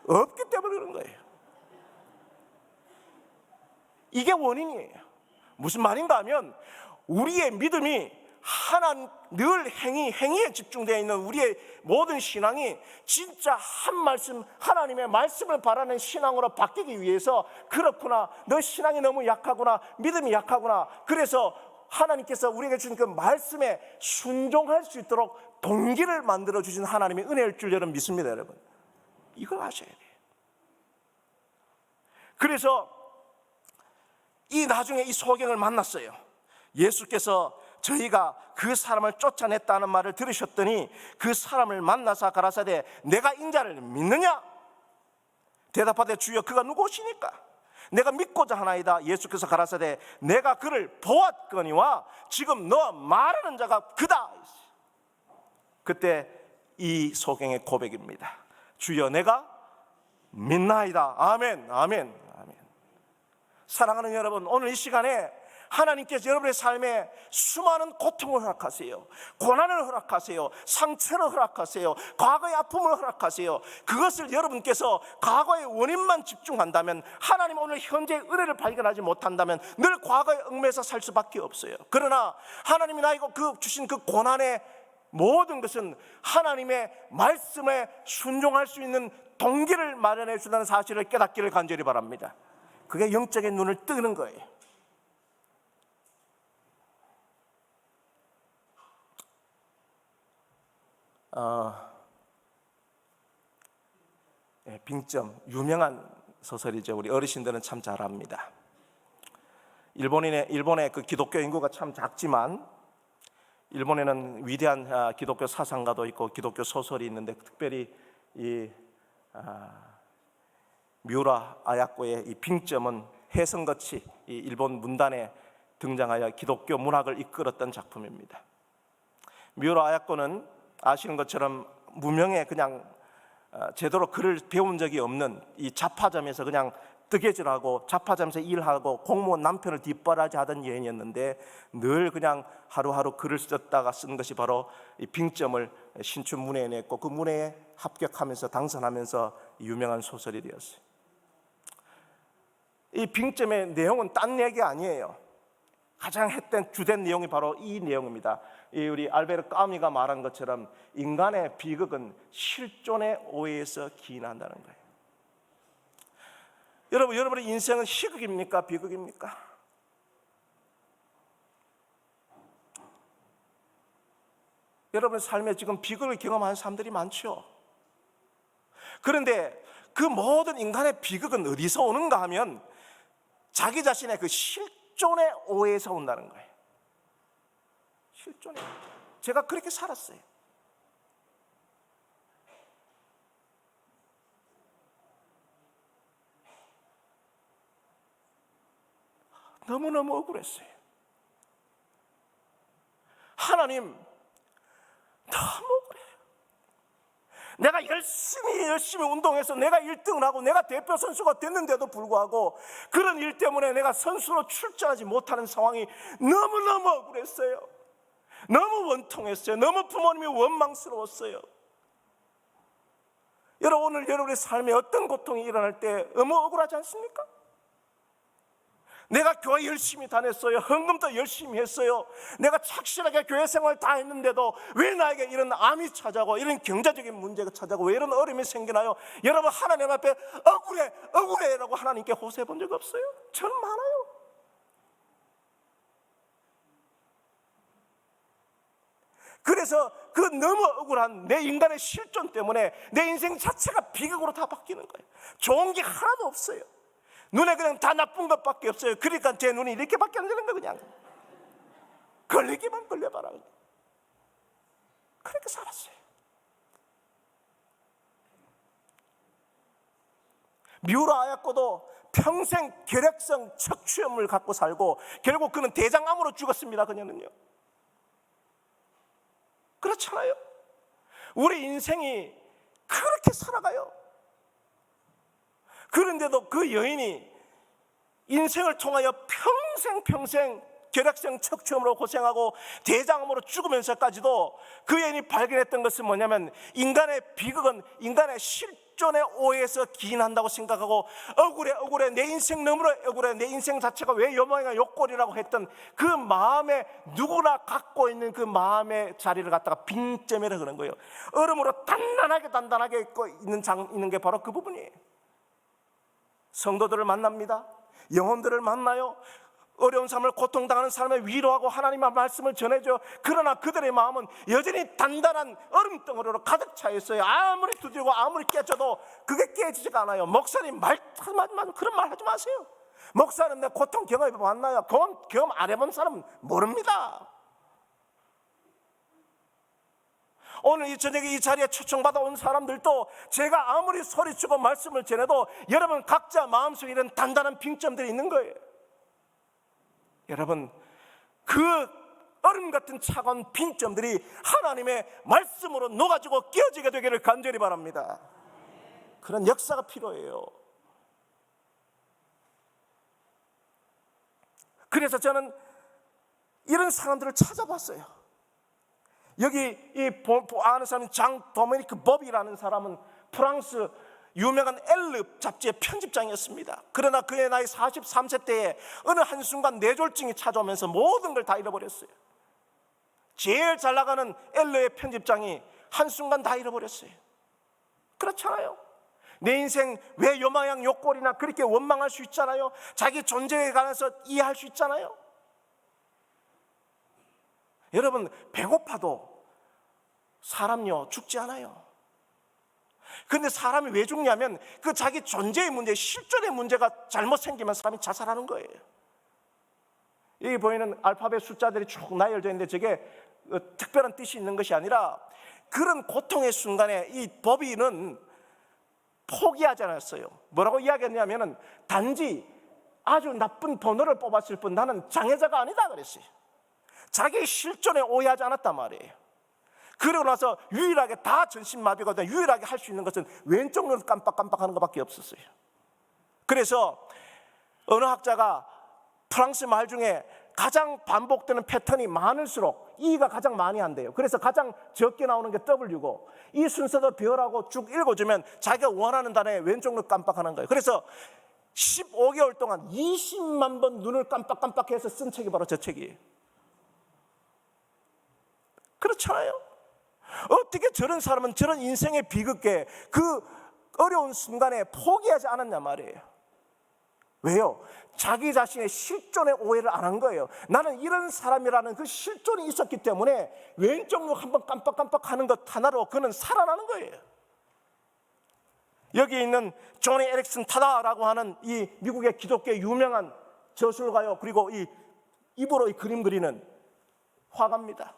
없기 때문에 그런 거예요. 이게 원인이에요. 무슨 말인가 하면 우리의 믿음이 늘 행위에 집중되어 있는 우리의 모든 신앙이 진짜 한 말씀, 하나님의 말씀을 바라는 신앙으로 바뀌기 위해서 그렇구나, 너 신앙이 너무 약하구나, 믿음이 약하구나, 그래서 하나님께서 우리에게 주신 그 말씀에 순종할 수 있도록 동기를 만들어 주신 하나님의 은혜일 줄 여러분 믿습니다. 여러분, 이걸 아셔야 돼요. 그래서 나중에 이 소경을 만났어요. 예수께서 저희가 그 사람을 쫓아냈다는 말을 들으셨더니 그 사람을 만나서 가라사대 내가 인자를 믿느냐? 대답하되 주여 그가 누구시니까? 내가 믿고자 하나이다. 예수께서 가라사대 내가 그를 보았거니와 지금 너 말하는 자가 그다. 그때 이 소경의 고백입니다. 주여 내가 믿나이다. 아멘, 아멘, 아멘. 사랑하는 여러분, 오늘 이 시간에 하나님께서 여러분의 삶에 수많은 고통을 허락하세요. 고난을 허락하세요. 상처를 허락하세요. 과거의 아픔을 허락하세요. 그것을 여러분께서 과거의 원인만 집중한다면, 하나님 오늘 현재의 은혜를 발견하지 못한다면 늘 과거에 얽매여서 살 수밖에 없어요. 그러나 하나님이 나에게 주신 그 고난의 모든 것은 하나님의 말씀에 순종할 수 있는 동기를 마련해 주다는 사실을 깨닫기를 간절히 바랍니다. 그게 영적인 눈을 뜨는 거예요. 빙점, 유명한 소설이죠. 우리 어르신들은 참 잘 압니다. 일본의 그 기독교 인구가 참 작지만 일본에는 위대한 기독교 사상가도 있고 기독교 소설이 있는데, 특별히 이 미우라 아야코의 이 빙점은 해성같이 이 일본 문단에 등장하여 기독교 문학을 이끌었던 작품입니다. 미우라 아야코는 아시는 것처럼 무명의 그냥 제대로 글을 배운 적이 없는 이 잡화점에서 그냥 뜨개질하고 잡화점에서 일하고 공무원 남편을 뒷바라지하던 여인이었는데, 늘 그냥 하루하루 글을 썼다가 쓴 것이 바로 이 빙점을 신춘 문예에 냈고, 그 문예에 합격하면서 당선하면서 유명한 소설이 되었어요. 이 빙점의 내용은 딴 얘기 아니에요. 가장 주된 내용이 바로 이 내용입니다. 우리 알베르 까미가 말한 것처럼 인간의 비극은 실존의 오해에서 기인한다는 거예요. 여러분의 인생은 희극입니까? 비극입니까? 여러분의 삶에 지금 비극을 경험하는 사람들이 많죠. 그런데 그 모든 인간의 비극은 어디서 오는가 하면 자기 자신의 그 실존의 오해에서 온다는 거예요. 실존의 오해. 제가 그렇게 살았어요. 너무너무 억울했어요. 하나님, 너무 억울해요. 내가 열심히 운동해서 내가 1등을 하고 내가 대표 선수가 됐는데도 불구하고 그런 일 때문에 내가 선수로 출전하지 못하는 상황이 너무너무 억울했어요. 너무 원통했어요. 너무 부모님이 원망스러웠어요. 여러분, 오늘 여러분의 삶에 어떤 고통이 일어날 때 너무 억울하지 않습니까? 내가 교회 열심히 다녔어요. 헌금도 열심히 했어요. 내가 착실하게 교회 생활 다 했는데도 왜 나에게 이런 암이 찾아오고 이런 경제적인 문제가 찾아오고 왜 이런 어려움이 생기나요? 여러분, 하나님 앞에 억울해 라고 하나님께 호소해 본 적 없어요? 저는 많아요. 그래서 그 너무 억울한 내 인간의 실존 때문에 내 인생 자체가 비극으로 다 바뀌는 거예요. 좋은 게 하나도 없어요. 눈에 그냥 다 나쁜 것밖에 없어요. 그러니까 제 눈이 이렇게밖에 안 되는 거예요. 그냥 걸리기만 걸려봐라. 그렇게 살았어요. 미우라 아야코도 평생 결핵성 척추염을 갖고 살고 결국 그는 대장암으로 죽었습니다. 그녀는요. 그렇잖아요. 우리 인생이 그렇게 살아가요. 그런데도 그 여인이 인생을 통하여 평생 결핵성 척추염으로 고생하고 대장암으로 죽으면서까지도 그 여인이 발견했던 것은 뭐냐면, 인간의 비극은 인간의 실존의 오해에서 기인한다고 생각하고, 억울해 내 인생 너무나 억울해, 내 인생 자체가 왜 요 모양이야 요 꼴이라고 했던 그 마음에, 누구나 갖고 있는 그 마음의 자리를 갖다가 빙점이라 그런 거예요. 얼음으로 단단하게 있는 게 바로 그 부분이에요. 성도들을 만납니다. 영혼들을 만나요. 어려운 삶을 고통당하는 사람을 위로하고 하나님의 말씀을 전해줘. 그러나 그들의 마음은 여전히 단단한 얼음덩어리로 가득 차 있어요. 아무리 두드리고 아무리 깨쳐도 그게 깨지지가 않아요. 목사님 그런 말 하지 마세요. 목사님, 내 고통 경험해 봤나요? 경험 안 해본 사람은 모릅니다. 오늘 이 저녁에 이 자리에 초청받아 온 사람들도 제가 아무리 소리치고 말씀을 전해도 여러분 각자 마음속에 이런 단단한 빙점들이 있는 거예요. 여러분, 그 얼음 같은 차가운 빙점들이 하나님의 말씀으로 녹아지고 끼어지게 되기를 간절히 바랍니다. 그런 역사가 필요해요. 그래서 저는 이런 사람들을 찾아봤어요. 여기 아는 사람이 장 도미니크 법이라는 사람은 프랑스 유명한 엘르 잡지의 편집장이었습니다. 그러나 그의 나이 43세 때에 어느 한순간 뇌졸중이 찾아오면서 모든 걸 다 잃어버렸어요. 제일 잘 나가는 엘르의 편집장이 한순간 다 잃어버렸어요. 그렇잖아요. 내 인생 왜 요마양 요꼴이나 그렇게 원망할 수 있잖아요. 자기 존재에 관해서 이해할 수 있잖아요. 여러분, 배고파도 사람요 죽지 않아요. 그런데 사람이 왜 죽냐면 그 자기 존재의 문제, 실존의 문제가 잘못 생기면 사람이 자살하는 거예요. 여기 보이는 알파벳 숫자들이 쭉 나열되어 있는데 저게 특별한 뜻이 있는 것이 아니라 그런 고통의 순간에 이 법인은 포기하지 않았어요. 뭐라고 이야기했냐면 단지 아주 나쁜 번호를 뽑았을 뿐 나는 장애자가 아니다 그랬어요. 자기 실존에 오해하지 않았단 말이에요. 그러고 나서 유일하게 다 전신마비거든요. 유일하게 할 수 있는 것은 왼쪽 눈을 깜빡깜빡하는 것밖에 없었어요. 그래서 어느 학자가 프랑스 말 중에 가장 반복되는 패턴이 많을수록 E가 가장 많이 한대요. 그래서 가장 적게 나오는 게 W고 이 순서도 별하고 쭉 읽어주면 자기가 원하는 단어에 왼쪽 눈 깜빡하는 거예요. 그래서 15개월 동안 20만 번 눈을 깜빡깜빡해서 쓴 책이 바로 저 책이에요. 그렇잖아요. 어떻게 저런 사람은 저런 인생의 비극에 그 어려운 순간에 포기하지 않았냐 말이에요. 왜요? 자기 자신의 실존의 오해를 안 한 거예요. 나는 이런 사람이라는 그 실존이 있었기 때문에 왼쪽 눈 한번 깜빡깜빡하는 것 하나로 그는 살아나는 거예요. 여기 있는 조니 에릭슨 타다라고 하는 이 미국의 기독교의 유명한 저술가요, 그리고 이 입으로 이 그림 그리는 화가입니다.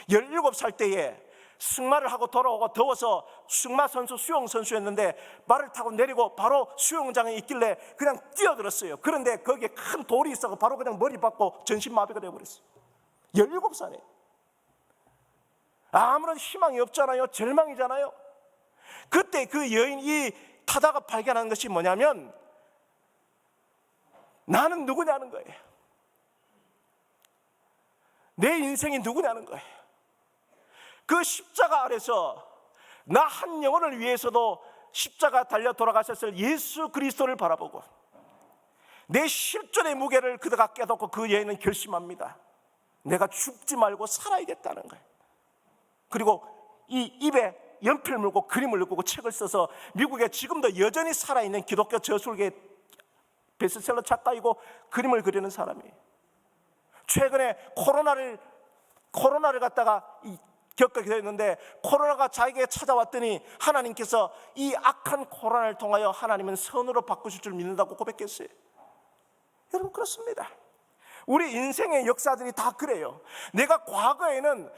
17살 때에 승마를 하고 돌아오고 더워서 승마 선수, 수영 선수였는데 말을 타고 내리고 바로 수영장에 있길래 그냥 뛰어들었어요. 그런데 거기에 큰 돌이 있어서 바로 그냥 머리 박고 전신마비가 되어버렸어요. 17살에. 아무런 희망이 없잖아요. 절망이잖아요. 그때 그 여인이 타다가 발견한 것이 뭐냐면 나는 누구냐는 거예요. 내 인생이 누구냐는 거예요. 그 십자가 아래서 나 한 영혼을 위해서도 십자가 달려 돌아가셨을 예수 그리스도를 바라보고 내 실존의 무게를 그가 깨닫고 그 여인은 결심합니다. 내가 죽지 말고 살아야겠다는 거예요. 그리고 이 입에 연필 물고 그림을 그리고 책을 써서 미국에 지금도 여전히 살아있는 기독교 저술계 베스트셀러 작가이고 그림을 그리는 사람이에요. 최근에 코로나를 갖다가 겪게 되었는데 코로나가 자기에게 찾아왔더니 하나님께서 이 악한 코로나를 통하여 하나님은 선으로 바꾸실 줄 믿는다고 고백했어요. 여러분, 그렇습니다. 우리 인생의 역사들이 다 그래요. 내가 과거에는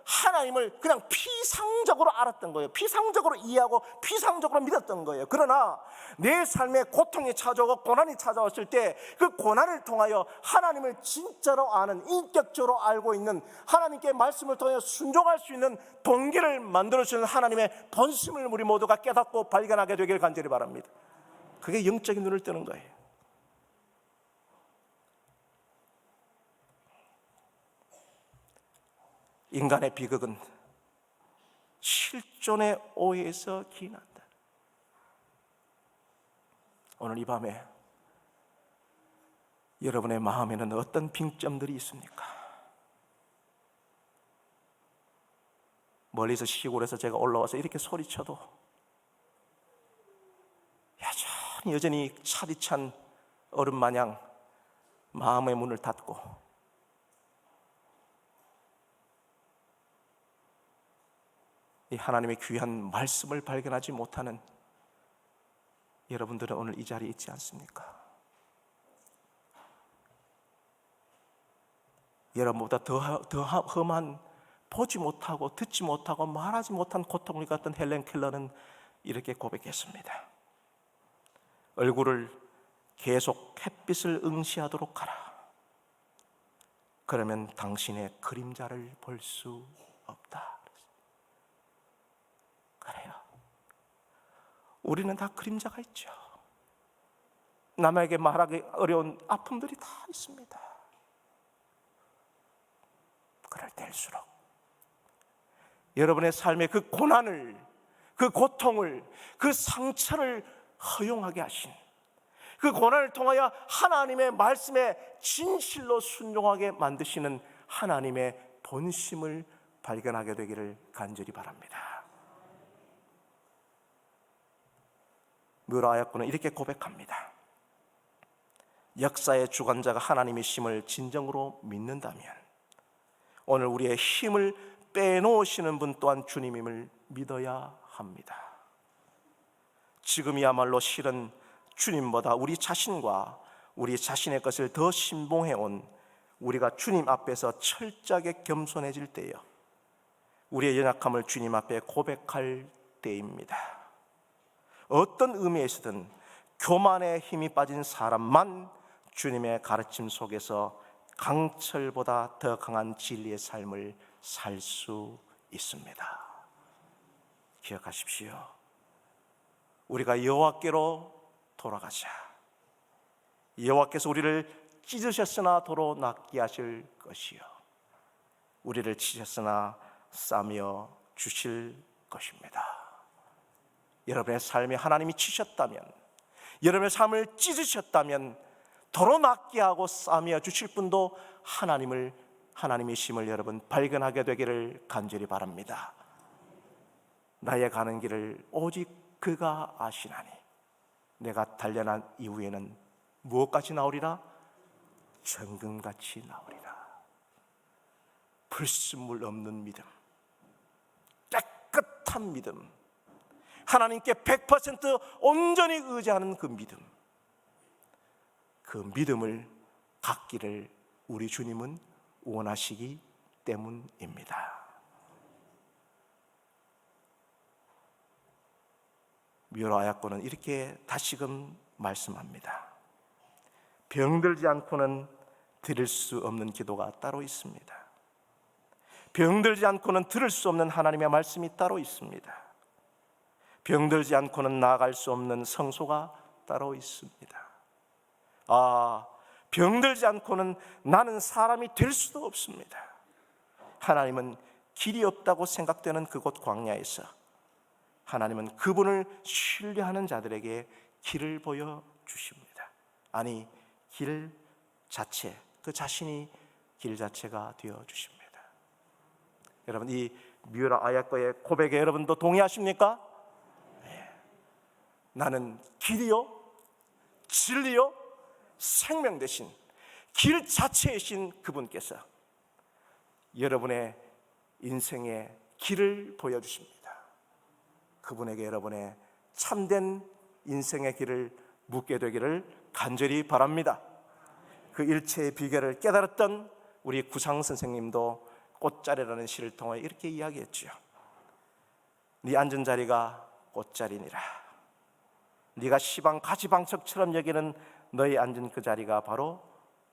하나님을 그냥 피상적으로 알았던 거예요. 피상적으로 이해하고 피상적으로 믿었던 거예요. 그러나 내 삶에 고통이 찾아오고 고난이 찾아왔을 때 그 고난을 통하여 하나님을 진짜로 아는, 인격적으로 알고 있는, 하나님께 말씀을 통해 순종할 수 있는 동기를 만들어주는 하나님의 본심을 우리 모두가 깨닫고 발견하게 되길 간절히 바랍니다. 그게 영적인 눈을 뜨는 거예요. 인간의 비극은 실존의 오해에서 기인한다. 오늘 이 밤에 여러분의 마음에는 어떤 빙점들이 있습니까? 멀리서 시골에서 제가 올라와서 이렇게 소리쳐도 여전히 차디찬 어른 마냥 마음의 문을 닫고 이 하나님의 귀한 말씀을 발견하지 못하는 여러분들은 오늘 이 자리에 있지 않습니까? 여러분보다 더 험한, 보지 못하고 듣지 못하고 말하지 못한 고통을 갖던 헬렌 켈러는 이렇게 고백했습니다. 얼굴을 계속 햇빛을 응시하도록 하라. 그러면 당신의 그림자를 볼 수 없다. 그래요. 우리는 다 그림자가 있죠. 남에게 말하기 어려운 아픔들이 다 있습니다. 그럴 때일수록 여러분의 삶의 그 고난을, 그 고통을, 그 상처를 허용하게 하신, 그 고난을 통하여 하나님의 말씀에 진실로 순종하게 만드시는 하나님의 본심을 발견하게 되기를 간절히 바랍니다. 므로 아야코는 이렇게 고백합니다. 역사의 주관자가 하나님이심을 진정으로 믿는다면 오늘 우리의 힘을 빼놓으시는 분 또한 주님임을 믿어야 합니다. 지금이야말로 실은 주님보다 우리 자신과 우리 자신의 것을 더 신봉해온 우리가 주님 앞에서 철저하게 겸손해질 때요, 우리의 연약함을 주님 앞에 고백할 때입니다. 어떤 의미에서든 교만에 힘이 빠진 사람만 주님의 가르침 속에서 강철보다 더 강한 진리의 삶을 살 수 있습니다. 기억하십시오. 우리가 여호와께로 돌아가자. 여호와께서 우리를 찢으셨으나 도로 낫게 하실 것이요, 우리를 치셨으나 싸며 주실 것입니다. 여러분의 삶에 하나님이 치셨다면, 여러분의 삶을 찢으셨다면 도로 낫게 하고 싸며 주실 분도 하나님이심을 여러분 발견하게 되기를 간절히 바랍니다. 나의 가는 길을 오직 그가 아시나니 내가 단련한 이후에는 무엇까지 나오리라? 정금같이 나오리라. 불순물 없는 믿음, 깨끗한 믿음, 하나님께 100% 온전히 의지하는 그 믿음, 그 믿음을 갖기를 우리 주님은 원하시기 때문입니다. 묘라 아야코는 이렇게 다시금 말씀합니다. 병들지 않고는 드릴 수 없는 기도가 따로 있습니다. 병들지 않고는 들을 수 없는 하나님의 말씀이 따로 있습니다. 병들지 않고는 나아갈 수 없는 성소가 따로 있습니다. 병들지 않고는 나는 사람이 될 수도 없습니다. 하나님은 길이 없다고 생각되는 그곳 광야에서 하나님은 그분을 신뢰하는 자들에게 길을 보여주십니다. 아니, 길 자체, 그 자신이 길 자체가 되어주십니다. 여러분, 이 뮤라 아야코의 고백에 여러분도 동의하십니까? 네. 나는 길이요, 진리요, 생명 되신 길 자체이신 그분께서 여러분의 인생의 길을 보여주십니다. 그분에게 여러분의 참된 인생의 길을 묻게 되기를 간절히 바랍니다. 그 일체의 비결을 깨달았던 우리 구상 선생님도 꽃자리라는 시를 통해 이렇게 이야기했죠. 네 앉은 자리가 꽃자리니라. 네가 시방 가지방석처럼 여기는 너희 앉은 그 자리가 바로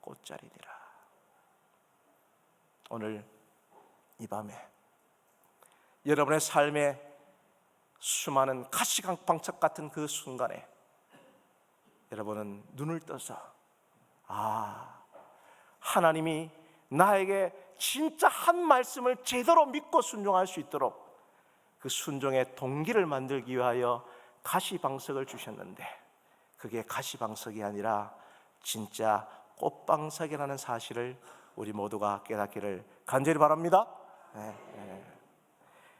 꽃자리니라. 오늘 이 밤에 여러분의 삶에 수많은 가시방석 같은 그 순간에 여러분은 눈을 떠서 하나님이 나에게 진짜 한 말씀을 제대로 믿고 순종할 수 있도록 그 순종의 동기를 만들기 위하여 가시방석을 주셨는데 그게 가시방석이 아니라 진짜 꽃방석이라는 사실을 우리 모두가 깨닫기를 간절히 바랍니다.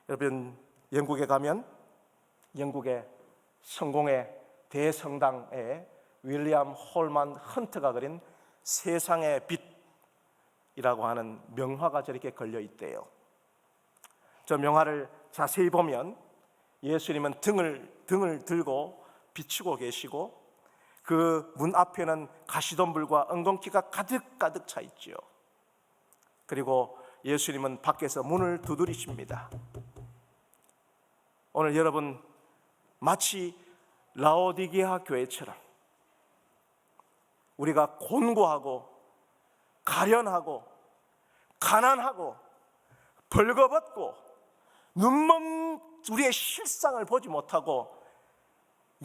여러분, 영국에 가면 영국의 성공의 대성당에 윌리엄 홀만 헌트가 그린 세상의 빛이라고 하는 명화가 저렇게 걸려 있대요. 저 명화를 자세히 보면 예수님은 등을 들고 비추고 계시고 그 문 앞에는 가시덤불과 엉겅퀴가 가득 차 있죠. 그리고 예수님은 밖에서 문을 두드리십니다. 오늘 여러분 마치 라오디게아 교회처럼 우리가 곤고하고 가련하고 가난하고 벌거벗고 눈먼 우리의 실상을 보지 못하고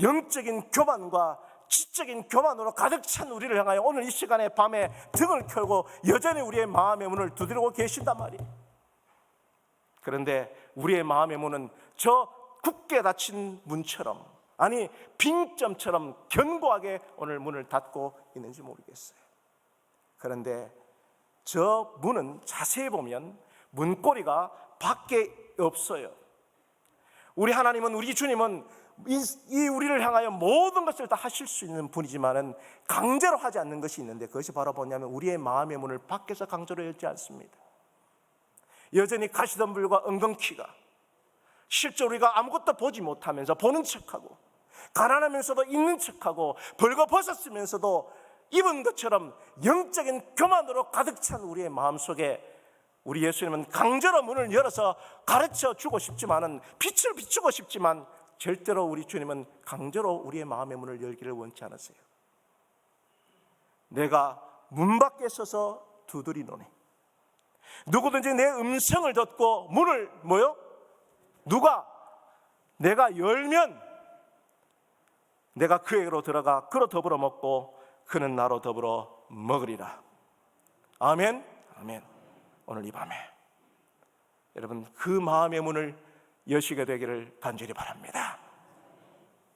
영적인 교만과 지적인 교만으로 가득 찬 우리를 향하여 오늘 이 시간에 밤에 등을 켜고 여전히 우리의 마음의 문을 두드리고 계신단 말이에요. 그런데 우리의 마음의 문은 저 굳게 닫힌 문처럼, 아니 빙점처럼 견고하게 오늘 문을 닫고 있는지 모르겠어요. 그런데 저 문은 자세히 보면 문고리가 밖에 없어요. 우리 하나님은, 우리 주님은 이 우리를 향하여 모든 것을 다 하실 수 있는 분이지만은 강제로 하지 않는 것이 있는데, 그것이 바로 뭐냐면 우리의 마음의 문을 밖에서 강제로 열지 않습니다. 여전히 가시덤불과 엉겅퀴가, 실제 우리가 아무것도 보지 못하면서 보는 척하고, 가난하면서도 있는 척하고, 벌거벗었으면서도 입은 것처럼 영적인 교만으로 가득 찬 우리의 마음속에 우리 예수님은 강제로 문을 열어서 가르쳐 주고 싶지만은, 빛을 비추고 싶지만 절대로 우리 주님은 강제로 우리의 마음의 문을 열기를 원치 않으세요. 내가 문 밖에 서서 두드리노니, 누구든지 내 음성을 듣고 문을 누가 내가 열면 내가 그에게로 들어가 그로 더불어 먹고 그는 나로 더불어 먹으리라. 아멘. 아멘. 오늘 이 밤에 여러분 그 마음의 문을 여시게 되기를 간절히 바랍니다.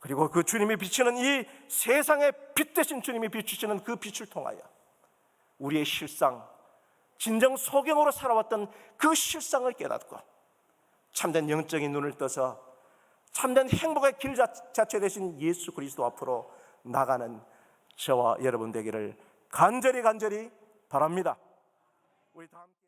그리고 그 주님이 비치는 이 세상의 빛 대신 주님이 비추시는 그 빛을 통하여 우리의 실상, 진정 소경으로 살아왔던 그 실상을 깨닫고 참된 영적인 눈을 떠서 참된 행복의 길 자체 되신 예수 그리스도 앞으로 나가는 저와 여러분 되기를 간절히 바랍니다. 우리 다 함께